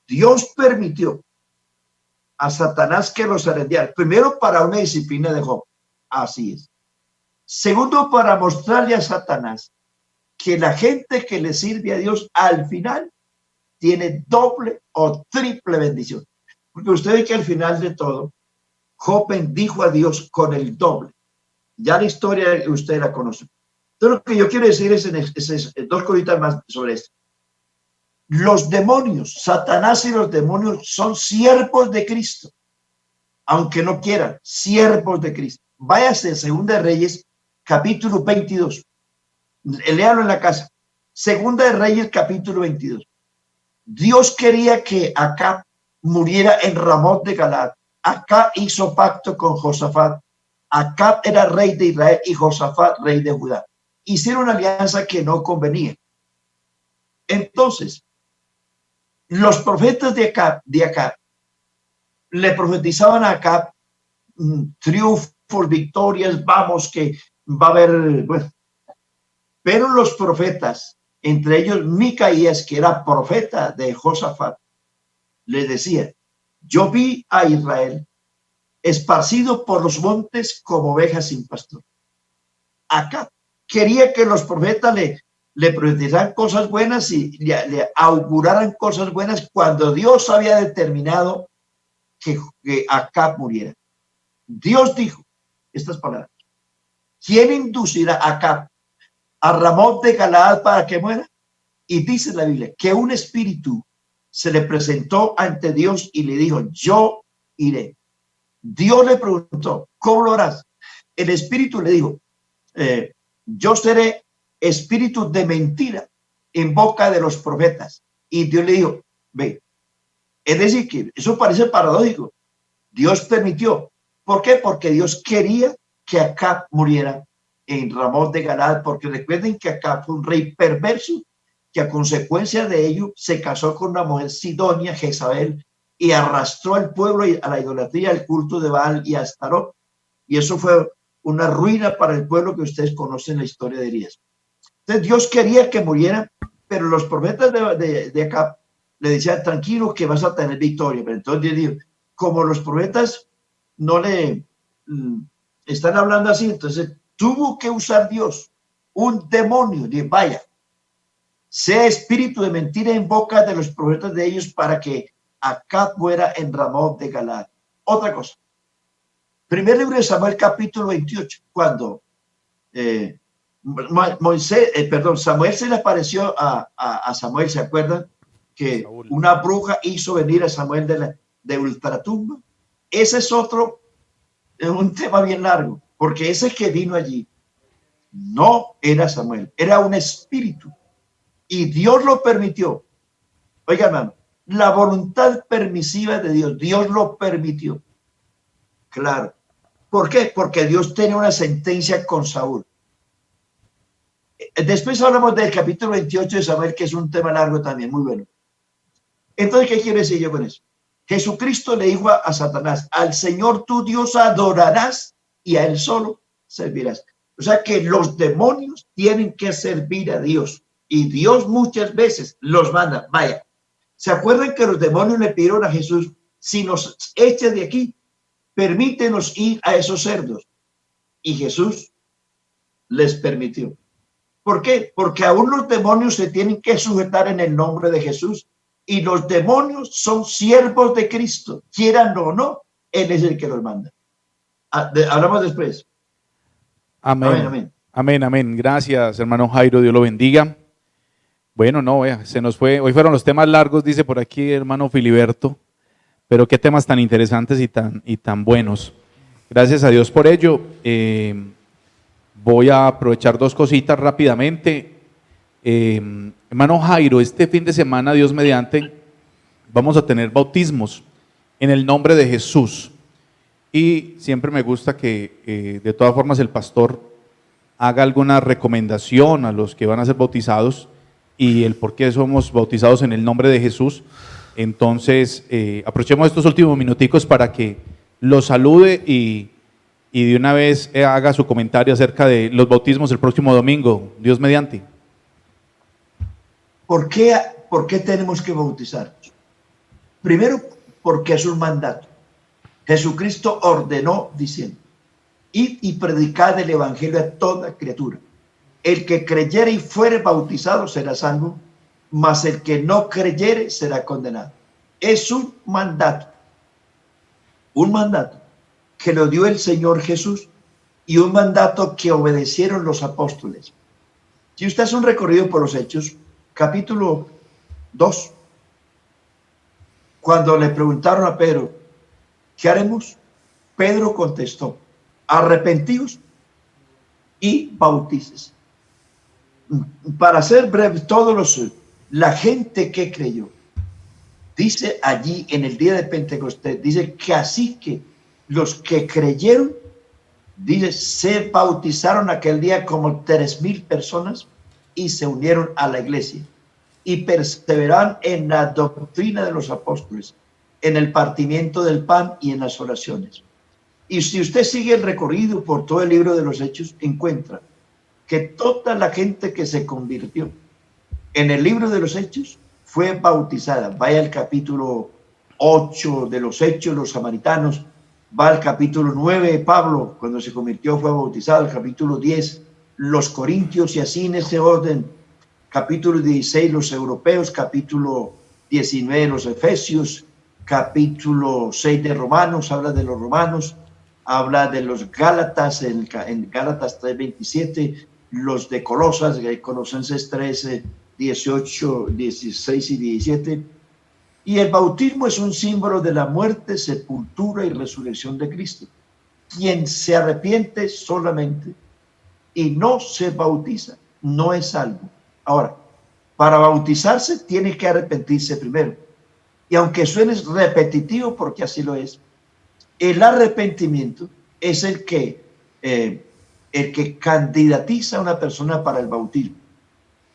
Dios permitió a Satanás que lo zarandeara. Primero, para una disciplina de Job. Así es. Segundo, para mostrarle a Satanás que la gente que le sirve a Dios al final tiene doble o triple bendición. Porque usted ve que al final de todo, Job bendijo a Dios con el doble. Ya la historia usted la conoce. Entonces lo que yo quiero decir es dos cositas más sobre esto. Los demonios, Satanás y los demonios son siervos de Cristo. Aunque no quieran, siervos de Cristo. Váyase Segunda de Reyes, capítulo 22. Léalo en la casa. Segunda de Reyes, capítulo 22. Dios quería que Acab muriera en Ramot de Galaad. Acab hizo pacto con Josafat. Acab era rey de Israel y Josafat rey de Judá. Hicieron una alianza que no convenía. Entonces, los profetas de Acab le profetizaban a Acab triunfos, victorias, vamos, que va a haber, bueno. Pero los profetas, entre ellos Micaías, que era profeta de Josafat, les decía, yo vi a Israel esparcido por los montes como ovejas sin pastor. Acá quería que los profetas le profetizaran cosas buenas y le auguraran cosas buenas cuando Dios había determinado que Acab muriera. Dios dijo estas palabras: ¿quién inducirá a Acab a Ramot de Galaad para que muera? Y dice la Biblia que un espíritu se le presentó ante Dios y le dijo, yo iré. Dios le preguntó, ¿cómo lo harás? El espíritu le dijo, yo seré espíritu de mentira en boca de los profetas. Y Dios le dijo, ve. Es decir, que eso parece paradójico. Dios permitió. ¿Por qué? Porque Dios quería que Acab muriera en Ramot de Galaad, porque recuerden que Acab fue un rey perverso, que a consecuencia de ello se casó con una mujer sidonia, Jezabel, y arrastró al pueblo a la idolatría, al culto de Baal y a Astarot. Y eso fue una ruina para el pueblo que ustedes conocen la historia de Elías. Entonces Dios quería que muriera, pero los profetas de Acab le decía, tranquilo que vas a tener victoria. Pero entonces Dios dijo, como los profetas no le están hablando así, entonces tuvo que usar Dios un demonio. Dice, vaya, sea espíritu de mentira en boca de los profetas de ellos para que Acab muera en Ramón de Galaad. Otra cosa. Primer libro de Samuel, capítulo 28, cuando Samuel se le apareció a Samuel, ¿se acuerdan? Que Saúl. una bruja hizo venir a Samuel de ultratumba. Ese es otro, un tema bien largo, porque ese que vino allí no era Samuel, era un espíritu. Y Dios lo permitió. Oigan, hermano, la voluntad permisiva de Dios, Dios lo permitió. Claro. ¿Por qué? Porque Dios tiene una sentencia con Saúl. Después hablamos del capítulo 28 de Samuel, que es un tema largo también, muy bueno. Entonces, ¿qué quiero decir yo con eso? Jesucristo le dijo a Satanás, al Señor tu Dios adorarás y a Él solo servirás. O sea que los demonios tienen que servir a Dios y Dios muchas veces los manda. Vaya, ¿se acuerdan que los demonios le pidieron a Jesús, si nos echas de aquí, permítenos ir a esos cerdos? Y Jesús les permitió. ¿Por qué? Porque aún los demonios se tienen que sujetar en el nombre de Jesús. Y los demonios son siervos de Cristo, quieran o no, Él es el que los manda. Hablamos después. Amén. Amén, amén. Amén, amén. Gracias, hermano Jairo, Dios lo bendiga. Bueno, no, se nos fue. Hoy fueron los temas largos, dice por aquí hermano Filiberto, pero qué temas tan interesantes y tan buenos. Gracias a Dios por ello. Voy a aprovechar dos cositas rápidamente. Hermano Jairo, este fin de semana, Dios mediante, vamos a tener bautismos en el nombre de Jesús. Y siempre me gusta que de todas formas el pastor haga alguna recomendación a los que van a ser bautizados y el por qué somos bautizados en el nombre de Jesús. Entonces, aprovechemos estos últimos minuticos para que los salude y de una vez haga su comentario acerca de los bautismos el próximo domingo, Dios mediante. ¿Por qué tenemos que bautizarnos? Primero, porque es un mandato. Jesucristo ordenó diciendo, id y predicad el evangelio a toda criatura. El que creyere y fuere bautizado será salvo, mas el que no creyere será condenado. Es un mandato que lo dio el Señor Jesús y un mandato que obedecieron los apóstoles. Si usted hace un recorrido por los Hechos, capítulo 2, cuando le preguntaron a Pedro, ¿qué haremos? Pedro contestó, arrepentíos y bautícese. Para ser breve, la gente que creyó, dice allí en el día de Pentecostés, dice que así que los que creyeron, dice, se bautizaron aquel día como 3,000 personas y se unieron a la iglesia y perseveraron en la doctrina de los apóstoles, en el partimiento del pan y en las oraciones. Y si usted sigue el recorrido por todo el libro de los Hechos, encuentra que toda la gente que se convirtió en el libro de los Hechos fue bautizada. Vaya al capítulo 8 de los Hechos, los samaritanos. Va al capítulo 9, Pablo, cuando se convirtió, fue bautizado. El capítulo 10, los corintios, y así en ese orden. Capítulo 16, los europeos. Capítulo 19, los efesios. Capítulo 6 de Romanos, habla de los romanos. Habla de los Gálatas, en Gálatas 3:27, los de Colosenses 3, 18, 16 y 17. Y el bautismo es un símbolo de la muerte, sepultura y resurrección de Cristo. Quien se arrepiente solamente y no se bautiza, no es salvo. Ahora, para bautizarse tiene que arrepentirse primero. Y aunque suene repetitivo, porque así lo es, el arrepentimiento es el que candidatiza a una persona para el bautismo.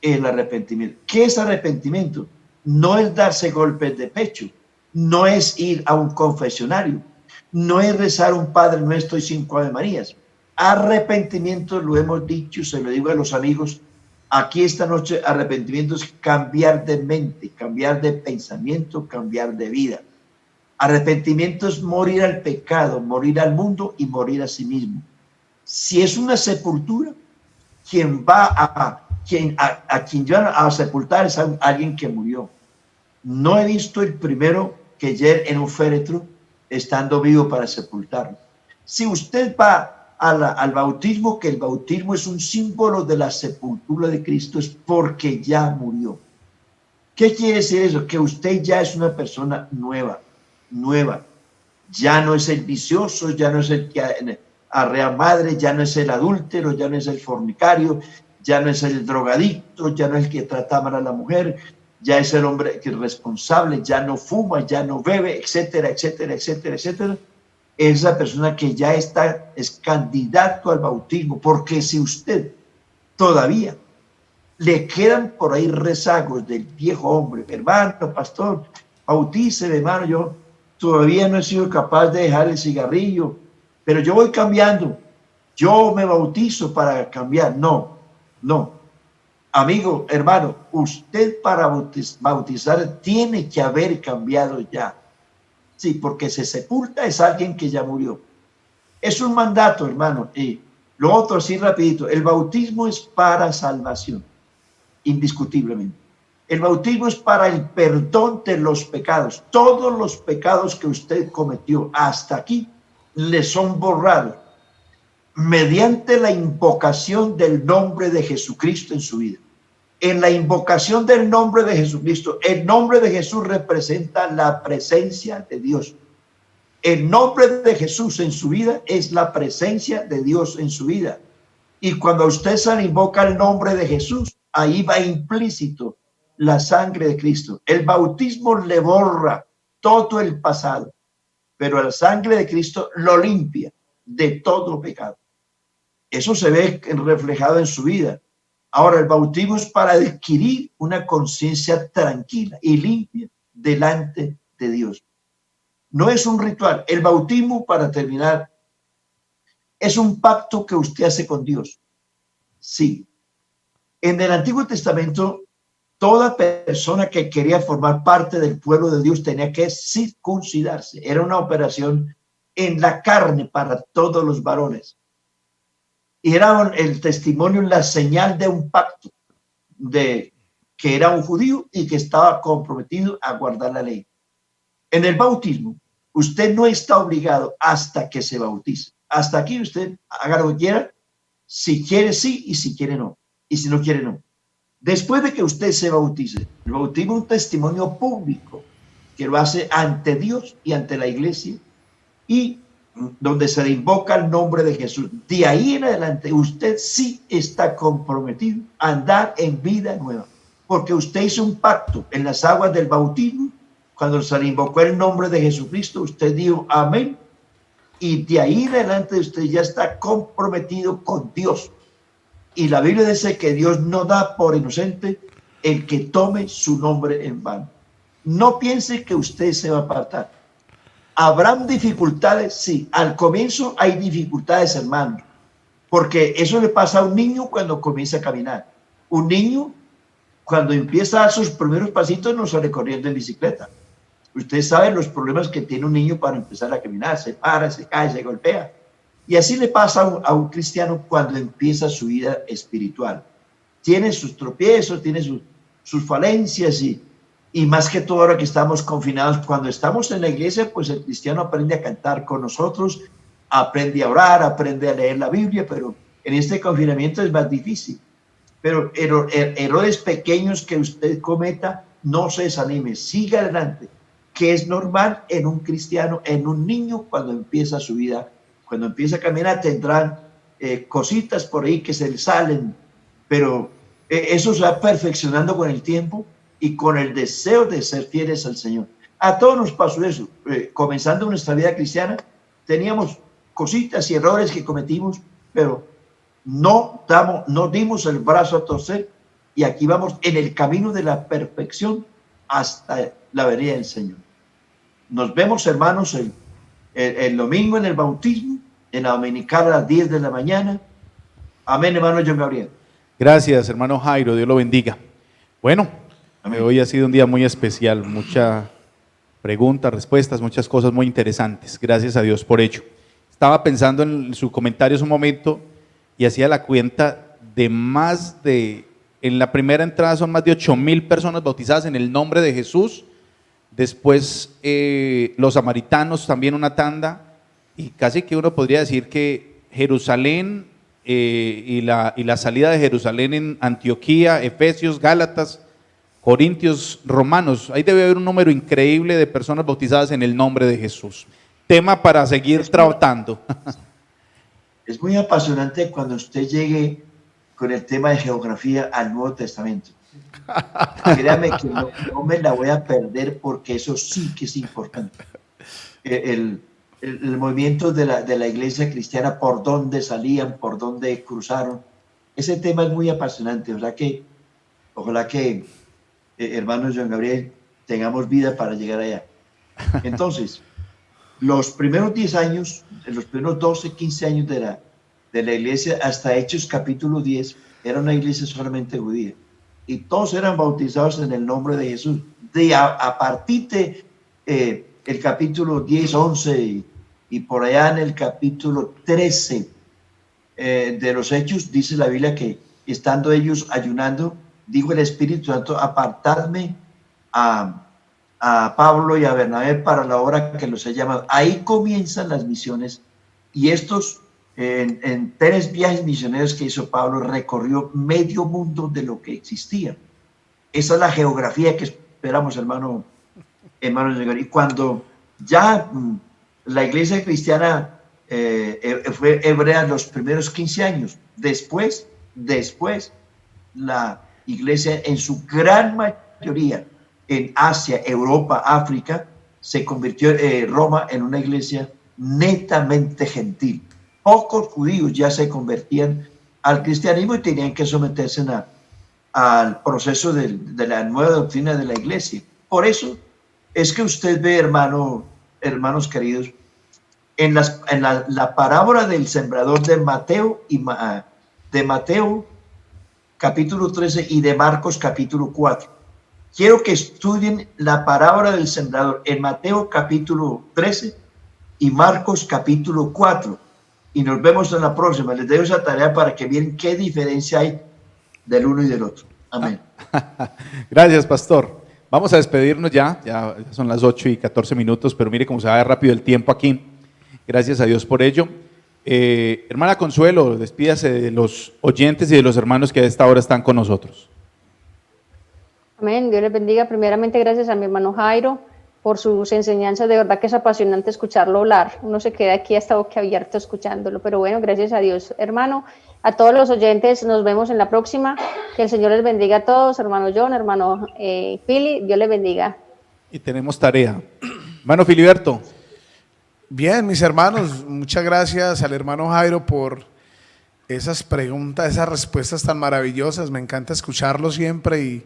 El arrepentimiento. ¿Qué es arrepentimiento? No es darse golpes de pecho, no es ir a un confesionario, no es rezar un Padre Nuestro y 5 Ave Marías. Arrepentimiento, lo hemos dicho, se lo digo a los amigos, Aquí esta noche arrepentimiento es cambiar de mente, cambiar de pensamiento, cambiar de vida. Arrepentimiento es morir al pecado, morir al mundo y morir a sí mismo. Si es una sepultura, quien van a sepultar es alguien que murió. No he visto el primero que ayer en un féretro estando vivo para sepultarlo. Si usted va al bautismo, que el bautismo es un símbolo de la sepultura de Cristo, es porque ya murió. ¿Qué quiere decir eso? Que usted ya es una persona nueva. Ya no es el vicioso, ya no es el que arrea madre, ya no es el adúltero, ya no es el fornicario, ya no es el drogadicto, ya no es el que trata mal a la mujer, ya es el hombre que es responsable, ya no fuma, ya no bebe, etcétera, etcétera, etcétera, etcétera. Esa persona que ya está, es candidato al bautismo, porque si usted todavía le quedan por ahí rezagos del viejo hombre, hermano, pastor, bautíceme, hermano, yo todavía no he sido capaz de dejar el cigarrillo, pero yo voy cambiando, yo me bautizo para cambiar. No, amigo, hermano, usted para bautizar tiene que haber cambiado ya. Sí, porque se sepulta es alguien que ya murió. Es un mandato, hermano. Y lo otro, así rapidito, el bautismo es para salvación, indiscutiblemente. El bautismo es para el perdón de los pecados. Todos los pecados que usted cometió hasta aquí le son borrados mediante la invocación del nombre de Jesucristo en su vida. En la invocación del nombre de Jesucristo, el nombre de Jesús representa la presencia de Dios. El nombre de Jesús en su vida es la presencia de Dios en su vida. Y cuando usted se invoca el nombre de Jesús, ahí va implícito la sangre de Cristo. El bautismo le borra todo el pasado, pero la sangre de Cristo lo limpia de todo pecado. Eso se ve reflejado en su vida. Ahora, el bautismo es para adquirir una conciencia tranquila y limpia delante de Dios. No es un ritual. El bautismo, para terminar, es un pacto que usted hace con Dios. Sí. En el Antiguo Testamento, toda persona que quería formar parte del pueblo de Dios tenía que circuncidarse. Era una operación en la carne para todos los varones. Y era el testimonio, la señal de un pacto, de que era un judío y que estaba comprometido a guardar la ley. En el bautismo, usted no está obligado hasta que se bautice. Hasta aquí usted haga lo que quiera, si quiere sí y si quiere no. Y si no quiere no. Después de que usted se bautice, el bautismo es un testimonio público que lo hace ante Dios y ante la iglesia y donde se le invoca el nombre de Jesús. De ahí en adelante usted sí está comprometido a andar en vida nueva, porque usted hizo un pacto en las aguas del bautismo. Cuando se le invocó el nombre de Jesucristo, usted dijo amén, y de ahí en adelante usted ya está comprometido con Dios. Y la Biblia dice que Dios no da por inocente el que tome su nombre en vano. No piense que usted se va a apartar. ¿Habrán dificultades? Sí. Al comienzo hay dificultades, hermano, porque eso le pasa a un niño cuando comienza a caminar. Un niño, cuando empieza a dar sus primeros pasitos, no sale corriendo en bicicleta. Usted sabe los problemas que tiene un niño para empezar a caminar. Se para, se cae, se golpea. Y así le pasa a un cristiano cuando empieza su vida espiritual. Tiene sus tropiezos, tiene sus falencias y más que todo ahora que estamos confinados, cuando estamos en la iglesia, pues el cristiano aprende a cantar con nosotros, aprende a orar, aprende a leer la Biblia, pero en este confinamiento es más difícil. Pero errores pequeños que usted cometa, no se desanime, siga adelante, que es normal en un cristiano, en un niño cuando empieza su vida. Cuando empieza a caminar tendrán cositas por ahí que se le salen, pero eso se va perfeccionando con el tiempo y con el deseo de ser fieles al Señor. A todos nos pasó eso. Comenzando nuestra vida cristiana, teníamos cositas y errores que cometimos, pero no dimos el brazo a torcer y aquí vamos en el camino de la perfección hasta la venida del Señor. Nos vemos, hermanos, el domingo en el bautismo, en la dominical a las 10 de la mañana. Amén, hermano John Gabriel. Gracias, hermano Jairo, Dios lo bendiga. Bueno, Amén. hoy ha sido un día muy especial, muchas preguntas, respuestas, muchas cosas muy interesantes. Gracias a Dios por ello. Estaba pensando en su comentario hace un momento y hacía la cuenta en la primera entrada son más de 8,000 personas bautizadas en el nombre de Jesús. Después los samaritanos también una tanda, y casi que uno podría decir que Jerusalén y la salida de Jerusalén en Antioquía, Efesios, Gálatas, Corintios, Romanos, ahí debe haber un número increíble de personas bautizadas en el nombre de Jesús. Tema para seguir tratando. Es muy apasionante cuando usted llegue con el tema de geografía al Nuevo Testamento. Créame que no me la voy a perder porque eso sí que es importante. El movimiento de la iglesia cristiana, por dónde salían, por dónde cruzaron. Ese tema es muy apasionante. Ojalá que hermano Joan Gabriel, tengamos vida para llegar allá. Entonces, los primeros 10 años, los primeros 12, 15 años de la iglesia, hasta Hechos capítulo 10, era una iglesia solamente judía. Y todos eran bautizados en el nombre de Jesús. A partir de el capítulo 10, 11 y por allá en el capítulo 13 de los Hechos, dice la Biblia que estando ellos ayunando, dijo el Espíritu Santo, apartadme a Pablo y a Bernabé para la obra que los he llamado. Ahí comienzan las misiones y estos, en 3 viajes misioneros que hizo Pablo, recorrió medio mundo de lo que existía. Esa es la geografía que esperamos, hermano. Y cuando ya la iglesia cristiana fue hebrea los primeros 15 años, después la iglesia en su gran mayoría en Asia, Europa, África, se convirtió Roma en una iglesia netamente gentil. Pocos judíos ya se convertían al cristianismo y tenían que someterse al proceso de la nueva doctrina de la iglesia. Por eso es que usted ve, hermanos queridos, en la parábola del sembrador de Mateo capítulo 13 y de Marcos capítulo 4. Quiero que estudien la parábola del sembrador en Mateo capítulo 13 y Marcos capítulo 4. Y nos vemos en la próxima. Les dejo esa tarea para que vean qué diferencia hay del uno y del otro. Amén. Gracias, pastor. Vamos a despedirnos ya son las 8:14, pero mire cómo se va rápido el tiempo aquí. Gracias a Dios por ello. Hermana Consuelo, despídase de los oyentes y de los hermanos que a esta hora están con nosotros. Amén, Dios les bendiga. Primeramente, gracias a mi hermano Jairo por sus enseñanzas. De verdad que es apasionante escucharlo hablar. Uno se queda aquí hasta boquiabierto escuchándolo. Pero bueno, gracias a Dios, hermano. A todos los oyentes, nos vemos en la próxima. Que el Señor les bendiga a todos. Hermano John, hermano Fili, Dios les bendiga. Y tenemos tarea. Hermano Filiberto. Bien, mis hermanos, muchas gracias al hermano Jairo por esas preguntas, esas respuestas tan maravillosas. Me encanta escucharlo siempre y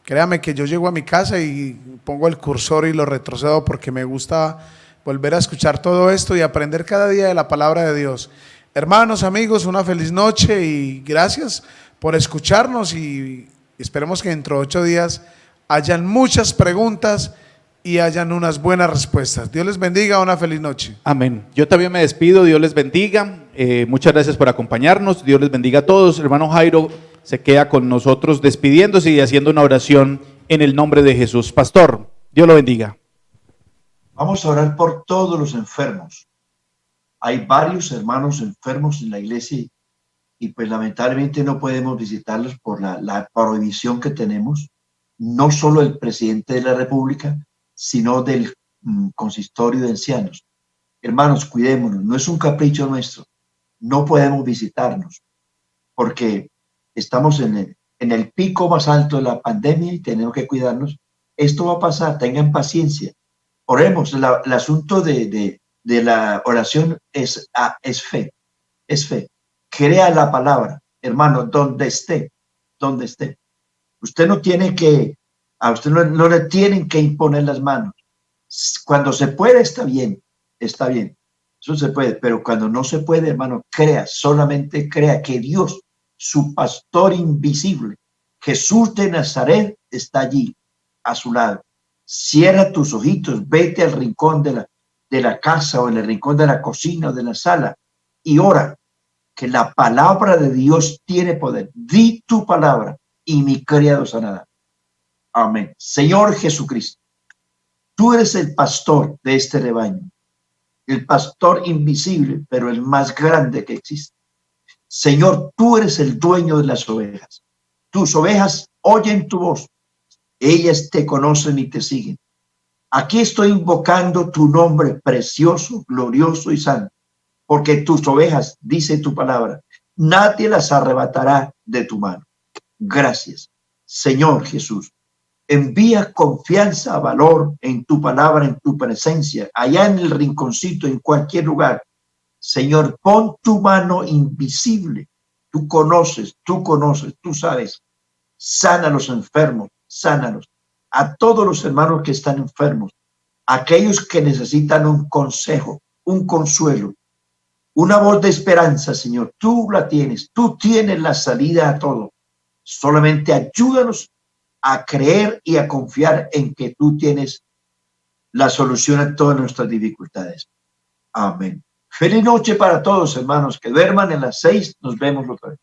créame que yo llego a mi casa y pongo el cursor y lo retrocedo porque me gusta volver a escuchar todo esto y aprender cada día de la palabra de Dios. Hermanos, amigos, una feliz noche y gracias por escucharnos y esperemos que dentro de 8 días hayan muchas preguntas y hayan unas buenas respuestas. Dios les bendiga, una feliz noche. Amén. Yo también me despido, Dios les bendiga. Muchas gracias por acompañarnos, Dios les bendiga a todos. Hermano Jairo se queda con nosotros despidiéndose y haciendo una oración en el nombre de Jesús. Pastor, Dios lo bendiga. Vamos a orar por todos los enfermos. Hay varios hermanos enfermos en la iglesia y pues lamentablemente no podemos visitarlos por la prohibición que tenemos, no solo el presidente de la República, sino del consistorio de ancianos. Hermanos, cuidémonos, no es un capricho nuestro, no podemos visitarnos, porque estamos en el pico más alto de la pandemia y tenemos que cuidarnos. Esto va a pasar, tengan paciencia. Oremos, el asunto de la oración es fe, es fe. Crea la palabra, hermano, donde esté. Usted no tiene que, a usted no le tienen que imponer las manos. Cuando se puede, está bien, eso se puede, pero cuando no se puede, hermano, crea, solamente crea que Dios su pastor invisible. Jesús de Nazaret está allí, a su lado. Cierra tus ojitos, vete al rincón de la casa o en el rincón de la cocina o de la sala y ora, que la palabra de Dios tiene poder. Di tu palabra y mi criado sanará. Amén. Señor Jesucristo, tú eres el pastor de este rebaño, el pastor invisible, pero el más grande que existe. Señor, tú eres el dueño de las ovejas. Tus ovejas oyen tu voz. Ellas te conocen y te siguen. Aquí estoy invocando tu nombre precioso, glorioso y santo, porque tus ovejas, dice tu palabra, nadie las arrebatará de tu mano. Gracias, Señor Jesús. Envía confianza, valor en tu palabra, en tu presencia, allá en el rinconcito, en cualquier lugar. Señor, pon tu mano invisible. Tú conoces, tú sabes. Sana a los enfermos, sánalos. A todos los hermanos que están enfermos, aquellos que necesitan un consejo, un consuelo, una voz de esperanza, Señor. Tú la tienes, tú tienes la salida a todo. Solamente ayúdanos a creer y a confiar en que tú tienes la solución a todas nuestras dificultades. Amén. Feliz noche para todos, hermanos. Que duerman en las 6. Nos vemos otra vez.